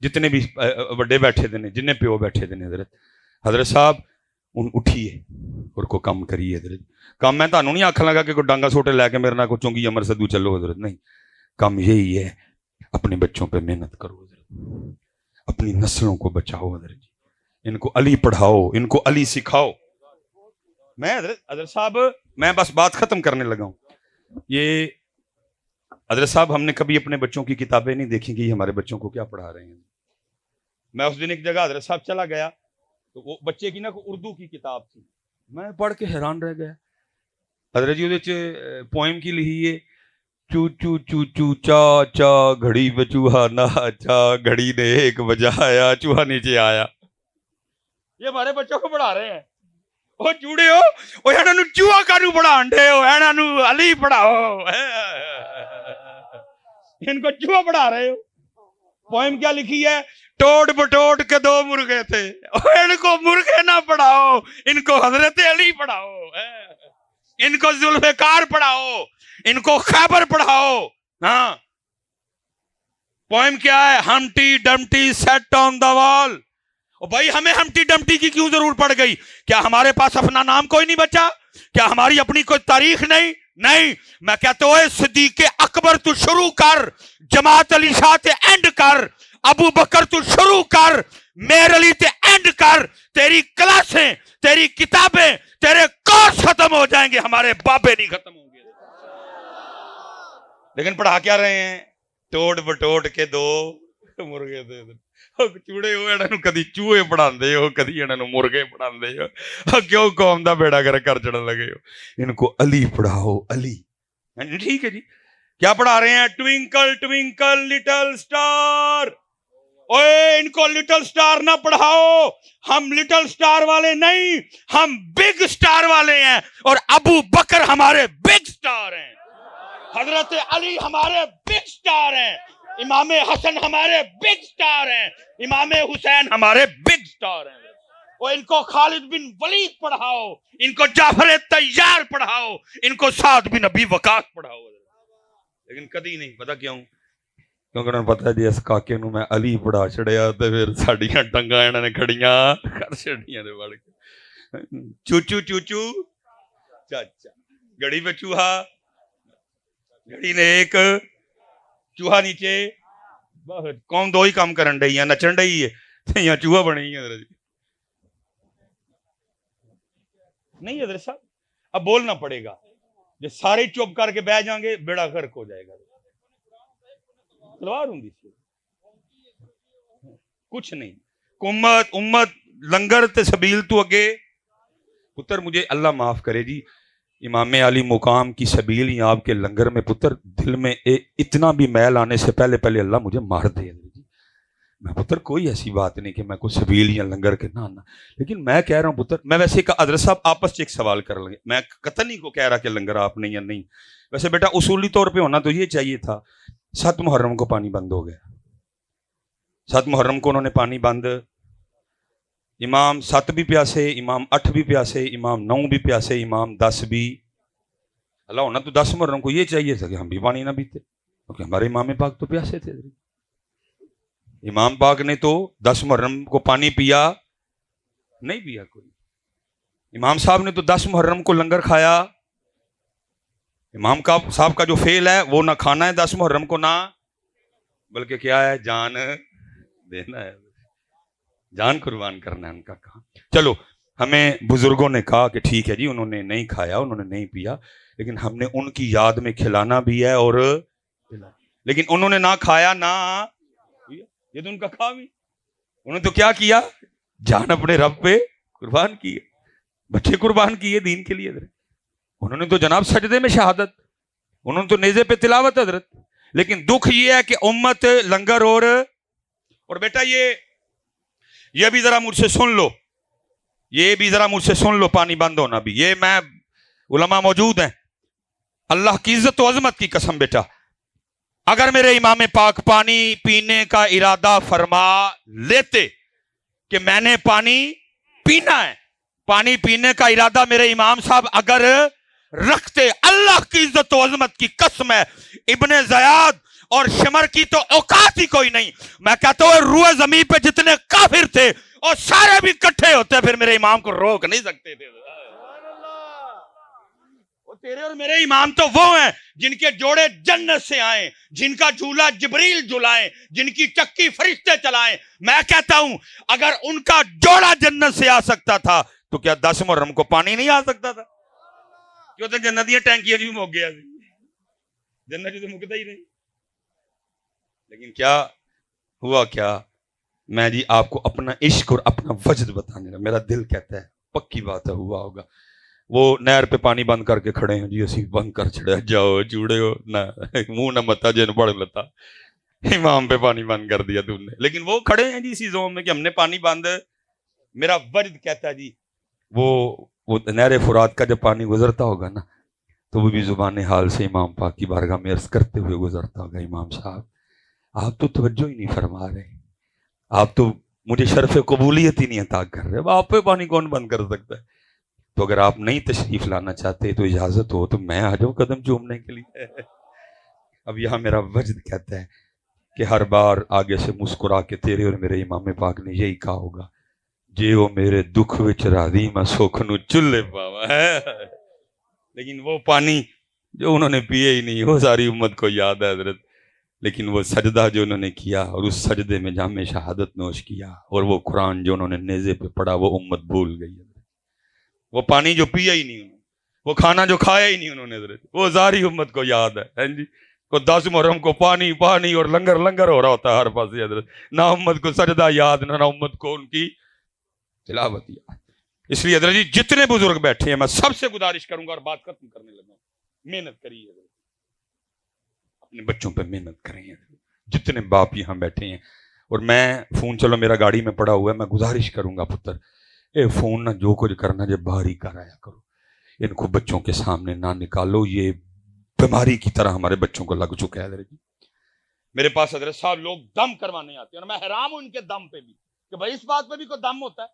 جتنے بھی بڑے بیٹھے دے جنہیں پیو بیٹھے دے حضرت صاحب ان اٹھیے اور کو کم کریے حضرت۔ کام میں تانوں نہیں آکھن لگا کہ کوئی ڈانگا سوٹے لے کے میرے نال کوئی چونگی امر سدو چلو حضرت، نہیں، کام یہی ہے اپنے بچوں پہ محنت کرو حضرت، اپنی نسلوں کو بچاؤ حضرت جی، ان کو علی پڑھاؤ، ان کو علی سکھاؤ۔ میں حضرت صاحب میں بس بات ختم کرنے لگا ہوں۔ یہ حضرت صاحب ہم نے کبھی اپنے بچوں کی کتابیں نہیں دیکھی کہ یہ ہمارے بچوں کو کیا پڑھا رہے ہیں۔ میں اس دن ایک جگہ حضرت صاحب چلا گیا تو وہ بچے کی نا اردو کی کتاب تھی، میں پڑھ کے حیران رہ گیا حضرت جی۔ وہ پوئم کی لکھی ہے، چو چو چو چو چا چا گھڑی پہ چوہا ناچا، گھڑی نے ایک بجایا چوہا نیچے آیا۔ یہ ہمارے بچوں کو پڑھا رہے ہیں۔ وہ جوڑے ہو وہ انہاں نوں چوہا کانوں پڑھان دے ہو، انہاں نوں علی پڑھاؤ، ان کو چوہا پڑھا رہے ہو۔ پوئم کیا لکھی ہے، ٹوٹ بٹوٹ کے دو مرغے تھے، ان کو مرغے نہ پڑھاؤ، ان کو حضرت علی پڑھاؤ، ان کو ذوالفقار پڑھاؤ، ان کو خیبر پڑھاؤ۔ ہاں پوئم کیا ہے، ہمٹی ڈمٹی سیٹ آن دا وال۔ اور بھائی ہمیں ہمٹی ڈمٹی کی کیوں ضرورت پڑ گئی؟ کیا ہمارے پاس اپنا نام کوئی نہیں بچا؟ کیا ہماری اپنی کوئی تاریخ نہیں؟ نہیں، میں کہتا ہوں صدیق اکبر تو شروع کر، جماعت علی شاہ تے اینڈ کر، ابو بکر تو شروع کر، میر علی تے اینڈ کر، تیری کلاسیں، تیری کتابیں، تیرے کورس ختم ہو جائیں گے، ہمارے بابے نہیں ختم ہوں گے۔ لیکن پڑھا کیا رہے ہیں، ٹوٹ بٹوٹ کے دو مرغے دے چوڑے ہو، انہاں نوں کدی چوہے پڑھاندے ہو، کدی انہاں نوں مرغے پڑھاندے ہو، کیوں قوم دا بیڑا گرک کر چڑھن لگے ہو؟ ان کو علی پڑھاؤ، علی۔ ٹھیک ہے جی، کیا پڑھا رہے ہیں؟ ٹوینکل ٹوینکل لٹل سٹار، اوے ان کو لٹل سٹار نہ پڑھاؤ، ہم لٹل سٹار والے نہیں، ہم بگ سٹار والے ہیں، اور ابو بکر ہمارے بگ سٹار ہیں، حضرت علی ہمارے بگ سٹار ہیں، امام حسن ہمارے بگ سٹار ہیں، امام حسین ہمارے بگ سٹار ہیں۔ اور ان کو خالد بن ولید پڑھاؤ، ان کو جعفر طیار پڑھاؤ، ان کو سعد بن ابی وقاص پڑھاؤ، لیکن کدی نہیں۔ پتہ کیوں؟ کیونکہ انہوں نے پتا جی اس کاکے نو میں علی پڑھا چھڑیا تے پھر ساڈیاں ٹنگاں انہوں نے کھڑیاں کر چھڑیاں دے وڑ کے چوچو چوچو چاچا، گڑی پہ چوہا، گڑی نے ایک چوہا نیچے، قوم دو ہی کام کرن ڈئی ہے، نچن ڈئی ہے تے یا چوہا بنی ہے۔ حضرت نہیں حضرت صاحب اب بولنا پڑے گا، جو سارے چپ کر کے بیٹھ جائیں گے بیڑا غرق ہو جائے گا۔ تلوار ہوں گی کچھ نہیں، امت لنگر تے سبیل تو اگے پتر، مجھے اللہ معاف کرے جی، امام علی مقام کی سبیل یا آپ کے لنگر میں پتر دل میں اتنا بھی میل آنے سے پہلے اللہ مجھے مار دے جی۔ میں پتر کوئی ایسی بات نہیں کہ میں کوئی سبیل یا لنگر کے نہ آنا، لیکن میں کہہ رہا ہوں پتر، میں ویسے حضرت صاحب آپس سے ایک سوال کر لیں گے، میں قطعا نہیں کو کہہ رہا کہ لنگر آپ نہیں یا نہیں، ویسے بیٹا اصولی طور پہ ہونا تو یہ چاہیے تھا۔ 7 محرم کو پانی بند ہو گیا، 7 محرم کو انہوں نے پانی بند، امام 7 بھی پیاسے، امام 8 بھی پیاسے، امام 9 بھی پیاسے، امام 10 بھی۔ اللہ ہونا تو 10 محرم کو یہ چاہیے تھا کہ ہم بھی پانی نہ پیتے، کیونکہ ہمارے امام پاک تو پیاسے تھے۔ امام پاک نے تو 10 محرم کو پانی پیا نہیں، پیا کوئی۔ امام صاحب نے تو 10 محرم کو لنگر کھایا۔ امام صاحب کا جو فعل ہے وہ نہ کھانا ہے 10 محرم کو، نہ بلکہ کیا ہے، جان دینا ہے، جان قربان کرنا ہے ان کا کام۔ چلو ہمیں بزرگوں نے کہا کہ ٹھیک ہے جی، انہوں نے نہیں کھایا، انہوں نے نہیں پیا، لیکن ہم نے ان کی یاد میں کھلانا بھی ہے، اور لیکن انہوں نے نہ کھایا نہ، یہ تو ان کا کام ہی، انہوں نے تو کیا کیا، جان اپنے رب پہ قربان کی، بچے قربان کیے دین کے لیے۔ انہوں نے تو جناب سجدے میں شہادت، انہوں نے تو نیزے پہ تلاوت حضرت۔ لیکن دکھ یہ ہے کہ امت لنگر اور بیٹا یہ بھی ذرا مجھ سے سن لو، یہ بھی ذرا مجھ سے سن لو، پانی بند ہونا بھی، یہ میں علماء موجود ہیں، اللہ کی عزت و عظمت کی قسم بیٹا، اگر میرے امام پاک پانی پینے کا ارادہ فرما لیتے کہ میں نے پانی پینا ہے، پانی پینے کا ارادہ میرے امام صاحب اگر رکھتے، اللہ کی عزت و عظمت کی قسم ہے، ابن زیاد اور شمر کی تو اوقات ہی کوئی نہیں، میں کہتا ہوں روئے زمین پہ جتنے کافر تھے اور سارے بھی کٹھے ہوتے پھر میرے امام کو روک نہیں سکتے تھے۔ تیرے اور میرے امام تو وہ ہیں جن کے جوڑے جنت سے آئیں، جن کا جھولا جبریل جھلائیں، جن کی چکی فرشتے چلائیں۔ میں کہتا ہوں اگر ان کا جوڑا جنت سے آ سکتا تھا تو کیا 10 محرم کو پانی نہیں آ سکتا تھا؟ کیوں تو جنت دیا ٹینکیاں بھی مک گیا، جنت جو تو مکتا ہی نہیں۔ لیکن کیا ہوا، کیا میں جی آپ کو اپنا عشق اور اپنا وجد بتانے لگا، میرا دل کہتا ہے پکی بات ہے ہوا ہوگا۔ وہ نہر پہ پانی بند کر کے کھڑے ہیں جی، اسی بند کر چھڑے جاؤ چوڑے ہو نہ منہ نہ متا جن پڑھ لتا، امام پہ پانی بند کر دیا تم نے، لیکن وہ کھڑے ہیں جی اسی زوم میں کہ ہم نے پانی بند۔ میرا وجد کہتا ہے جی وہ نہر فرات کا جب پانی گزرتا ہوگا نا تو وہ بھی زبان حال سے امام پاک کی بارگاہ میں عرض کرتے ہوئے گزرتا ہوگا، امام صاحب آپ تو توجہ ہی نہیں فرما رہے، آپ تو مجھے شرف قبولیت ہی نہیں عطا کر رہے، آپ پہ پانی کون بند کر سکتا ہے؟ تو اگر آپ نہیں تشریف لانا چاہتے تو اجازت ہو تو میں آ جاؤں قدم چومنے کے لیے۔ اب یہاں میرا وجد کہتا ہے کہ ہر بار آگے سے مسکرا کے تیرے اور میرے امام پاک نے یہی کہا ہوگا، جے وہ میرے دکھ وچ راضی میں سکھ نو چلے پاوا ہے۔ لیکن وہ پانی جو انہوں نے پیے ہی نہیں، وہ ساری امت کو یاد ہے حضرت، لیکن وہ سجدہ جو انہوں نے کیا اور اس سجدے میں جام شہادت نوش کیا، اور وہ قرآن جو انہوں نے نیزے پہ پڑھا، وہ امت بھول گئی۔ وہ پانی جو پیا ہی نہیں انہوں نے، وہ کھانا جو کھایا ہی نہیں انہوں نے حضرت، وہ ساری امت کو یاد ہے جی۔ کو 10 محرم کو پانی پانی اور لنگر لنگر ہو رہا ہوتا ہے ہر پاس حضرت، نہ امت کو سجدہ یاد، نہ امت کو ان کی تلاوت یاد۔ اس لیے حضرت جی جتنے بزرگ بیٹھے ہیں میں سب سے گزارش کروں گا، اور بات ختم کرنے لگا، محنت کریے اپنے بچوں پہ، محنت کریں، جتنے باپ یہاں بیٹھے ہیں اور میں فون چلو میرا گاڑی میں پڑا ہوا ہے, میں گزارش کروں گا پتر اے فون نہ جو کچھ کرنا جب باہر ہی کرایا کرو, ان کو بچوں کے سامنے نہ نکالو, یہ بیماری کی طرح ہمارے بچوں کو لگ چکا ہے. میرے پاس حضرت صاحب لوگ دم کروانے آتے ہیں اور میں حیران ہوں ان کے دم پہ بھی کہ بھائی اس بات پہ بھی کوئی دم ہوتا ہے.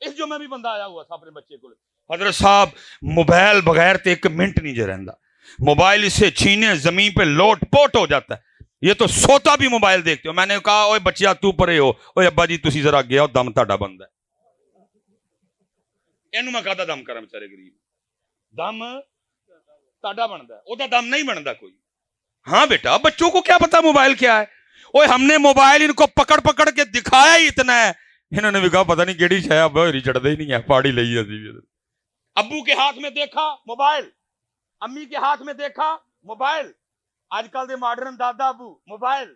اس جو میں بھی بندہ آیا ہوا تھا اپنے بچے کو, حضرت صاحب موبائل بغیر تو ایک منٹ نہیں جے رہندا, موبائل اسے چھینے زمین پہ لوٹ پوٹ ہو جاتا ہے, یہ تو سوتا بھی موبائل دیکھتے ہو. میں نے کہا اوے بچیا تو پرے ہو, اوے ابا جی تسی ذرا گیا دم تہاڈا بندا ہے. اینو میں کہدا دم کرم بیچارے غریب, دم تہاڈا بندا ہے, او دا دم نہیں بندا کوئی. ہاں بیٹا بچوں کو کیا پتا موبائل کیا ہے, اوے ہم نے موبائل ان کو پکڑ پکڑ کے دکھایا ہی اتنا ہے, انہوں نے بھی کہا پتہ نہیں کیڑی شے ابا ہری چڑھدے ہی نہیں ہے, پاڑی لئی اسی. ابو کے ہاتھ میں دیکھا موبائل, امی کے ہاتھ میں دیکھا موبائل, آج کل دے ماڈرن دادا ابو موبائل,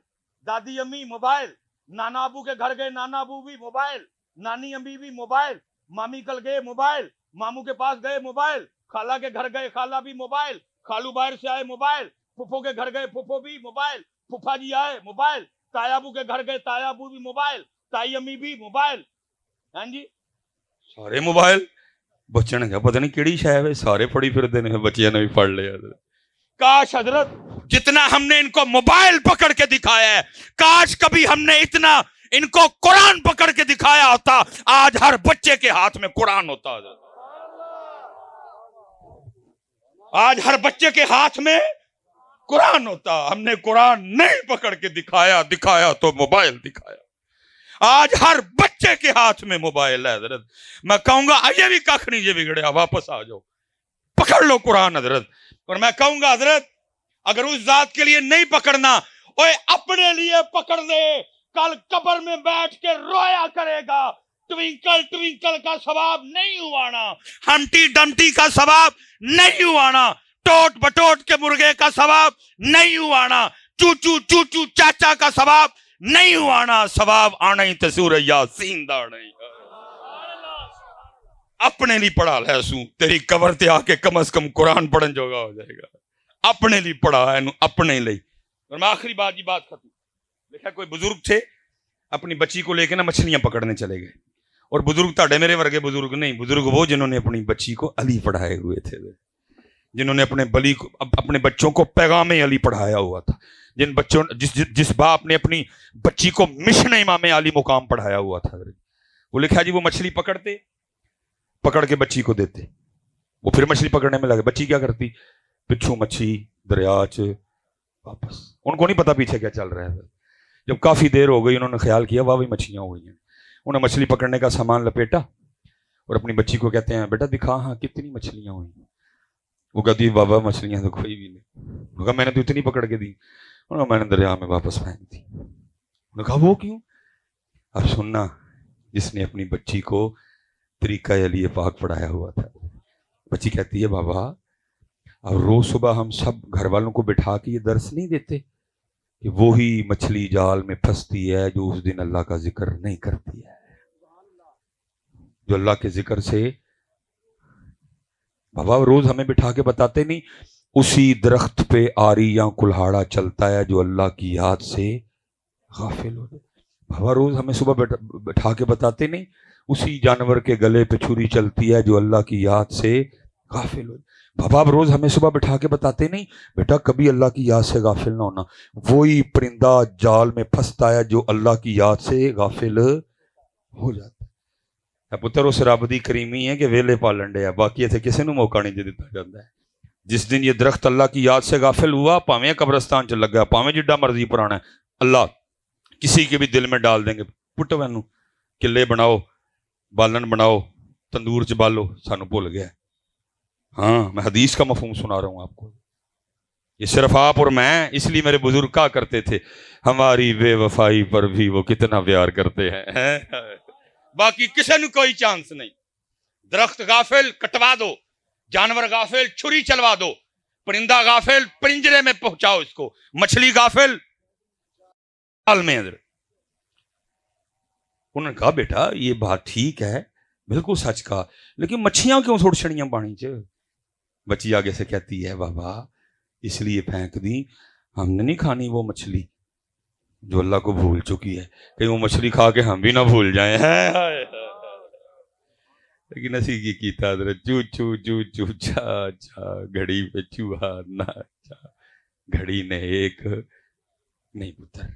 دادی امی موبائل, نانا ابو کے گھر گئے نانا ابو بھی موبائل, نانی امی بھی موبائل, مامی کل گئے موبائل, ماموں کے پاس گئے موبائل, خالہ کے گھر گئے خالہ بھی موبائل, خالو باہر سے آئے موبائل, پھپھو کے گھر گئے پھپھو بھی موبائل, پھپھا جی آئے موبائل, تایا ابو کے گھر گئے تایا ابو بھی موبائل, تائی امی بھی موبائل. ہاں جی سارے موبائل. بچے نے کہا پتہ نہیں کیڑی شے ہے, سارے پڑھی پھرتے ہیں, بچیاں نے بھی پڑھ لیا. کاش حضرت جتنا ہم نے ان کو موبائل پکڑ کے دکھایا ہے, کاش کبھی ہم نے اتنا ان کو قرآن پکڑ کے دکھایا ہوتا. آج ہر بچے کے ہاتھ میں قرآن ہوتا. آج ہر بچے کے ہاتھ میں قرآن ہوتا. ہم نے قرآن نہیں پکڑ کے دکھایا تو موبائل دکھایا. آج ہر بچے کے ہاتھ میں موبائل ہے حضرت. میں کہوں گا یہ بھی کخ نہیں, یہ بگڑیا, واپس آ جاؤ, پکڑ لو قرآن حضرت. اور میں کہوں گا حضرت اگر اس ذات کے لیے نہیں پکڑنا, اوے اپنے لیے پکڑ لے, کل قبر میں بیٹھ کے رویا کرے گا. ٹوینکل ٹوینکل کا ثواب نہیں ہوانا, ہمٹی ڈمٹی کا ثواب نہیں ہوانا, ٹوٹ بٹوٹ کے مرغے کا ثواب نہیں ہوانا, چوچو چوچو چاچا کا ثواب نہیں ہوانا. ثواب آنا ہی تسور یاسین دا نہیں. اپنے لیے پڑھا لے سوں, تیری قبر تے آ کے کم از کم قرآن پڑھن جوگا ہو جائے گا. اپنے لیے پڑھا ہے اپنے لیے. اور میں آخری بات ختم. دیکھا کوئی بزرگ تھے اپنی بچی کو لے کے نا مچھلیاں پکڑنے چلے گئے, اور بزرگ تاڑے میرے ورگے بزرگ نہیں, بزرگ وہ جنہوں نے اپنی بچی کو علی پڑھائے ہوئے تھے, جنہوں نے اپنے بچوں کو پیغام علی پڑھایا ہوا تھا, جن بچوں جس باپ نے اپنی بچی کو مشن امام علی مقام پڑھایا ہوا تھا. وہ لکھا جی وہ مچھلی پکڑ کے بچی کو دیتے, وہ پھر مچھلی پکڑنے میں لگے. بچی کیا کرتی, پچھو مچھی دریا چ واپس, ان کو نہیں پتا پیچھے کیا چل رہا ہے. جب کافی دیر ہو گئی انہوں نے خیال کیا واہ مچھلیاں ہو گئی ہیں, انہیں مچھلی پکڑنے کا سامان لپیٹا اور اپنی بچی کو کہتے ہیں بیٹا دکھا ہاں کتنی مچھلیاں ہوئی. وہ کہتی بابا مچھلیاں تو کوئی بھی نہیں. کہا میں نے تو اتنی پکڑ کے دی, میں نے دریا میں واپس پھینک دی. کہا وہ کیوں؟ اب سننا, جس نے اپنی بچی کو طریقہ علی پاک پڑھایا ہوا تھا. بچی کہتی ہے بابا اب روز صبح ہم سب گھر والوں کو بٹھا کے یہ درس نہیں دیتے کہ وہی مچھلی جال میں پھنستی ہے جو اس دن اللہ کا ذکر نہیں کرتی ہے, جو اللہ کے ذکر سے. بابا روز ہمیں بٹھا کے بتاتے نہیں اسی درخت پہ آری یا کلہاڑا چلتا ہے جو اللہ کی یاد سے غافل ہو جائے. بابا روز ہمیں صبح بٹھا کے بتاتے نہیں اسی جانور کے گلے پہ چھری چلتی ہے جو اللہ کی یاد سے غافل ہو جائے. بابا آپ روز ہمیں صبح بٹھا کے بتاتے نہیں بیٹا کبھی اللہ کی یاد سے غافل نہ ہونا, وہی پرندہ جال میں پھنستا ہے جو اللہ کی یاد سے غافل ہو جاتا ہے. پتر اس رب دی کریمی ہے کہ ویلے پالن ڈے, باقی ایسے کسی نو موقع نہیں دیتا جاتا ہے. جس دن یہ درخت اللہ کی یاد سے غافل ہوا, پاویں قبرستان چ لگا, پاویں جڈا مرضی پرانا ہے, اللہ کسی کے بھی دل میں ڈال دیں گے پٹو اینو قلعے بناؤ, بالن بناؤ, تندور چ بالو, سانو بھول گیا. ہاں میں حدیث کا مفہوم سنا رہا ہوں آپ کو, یہ صرف آپ اور میں. اس لیے میرے بزرگ کہا کرتے تھے ہماری بے وفائی پر بھی وہ کتنا پیار کرتے ہیں, باقی کسی نے کوئی چانس نہیں. درخت غافل کٹوا دو, جانور غافل چھری چلوا دو, پرندہ غافل پرنجرے میں پہنچاؤ اس کو, مچھلی غافل حال میں. انہوں نے کہا بیٹا یہ بات ٹھیک ہے, بالکل سچ کہا, لیکن مچھیاں کیوں چھوڑ چھڑیاں پانی چ؟ بچی آگے سے کہتی ہے بابا اس لیے پھینک دی, ہم نے نہیں کھانی وہ مچھلی, جو اللہ کو بھول چکی ہے، کہیں وہ مچھلی کھا کے ہم بھی نہ بھول جائیں. لیکن اسی کی کیتا حضرت چو چو چو چو چا چا گھڑی پہ چوہا ناچا، گھڑی نے ایک نہیں پتر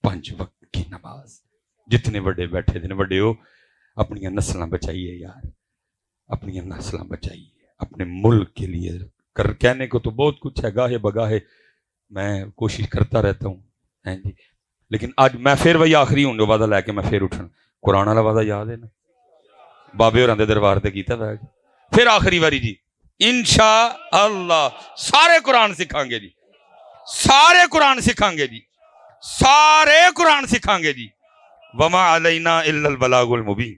5 وقت کی نماز. جتنے بڑے بیٹھے تھے بڑے ہو، اپنی نسلیں بچائیے یار، اپنی نسلیں بچائیے اپنے ملک کے لیے. کہنے کو تو بہت کچھ ہے، گاہے بگاہے میں کوشش کرتا رہتا ہوں جی، لیکن آج میں پھر وہی آخری ہوں جو وعدہ لے کے میں پھر اٹھنا. قرآن والا وعدہ یاد ہے نا، بابے ہوراں دے دربار تے کیتا بیٹھ پھر آخری واری جی انشاءاللہ سارے قرآن سکھاں گے جی، سارے قرآن سکھاں گے جی، سارے قرآن سکھاں گے جی. وما علینا الا البلاغ المبین.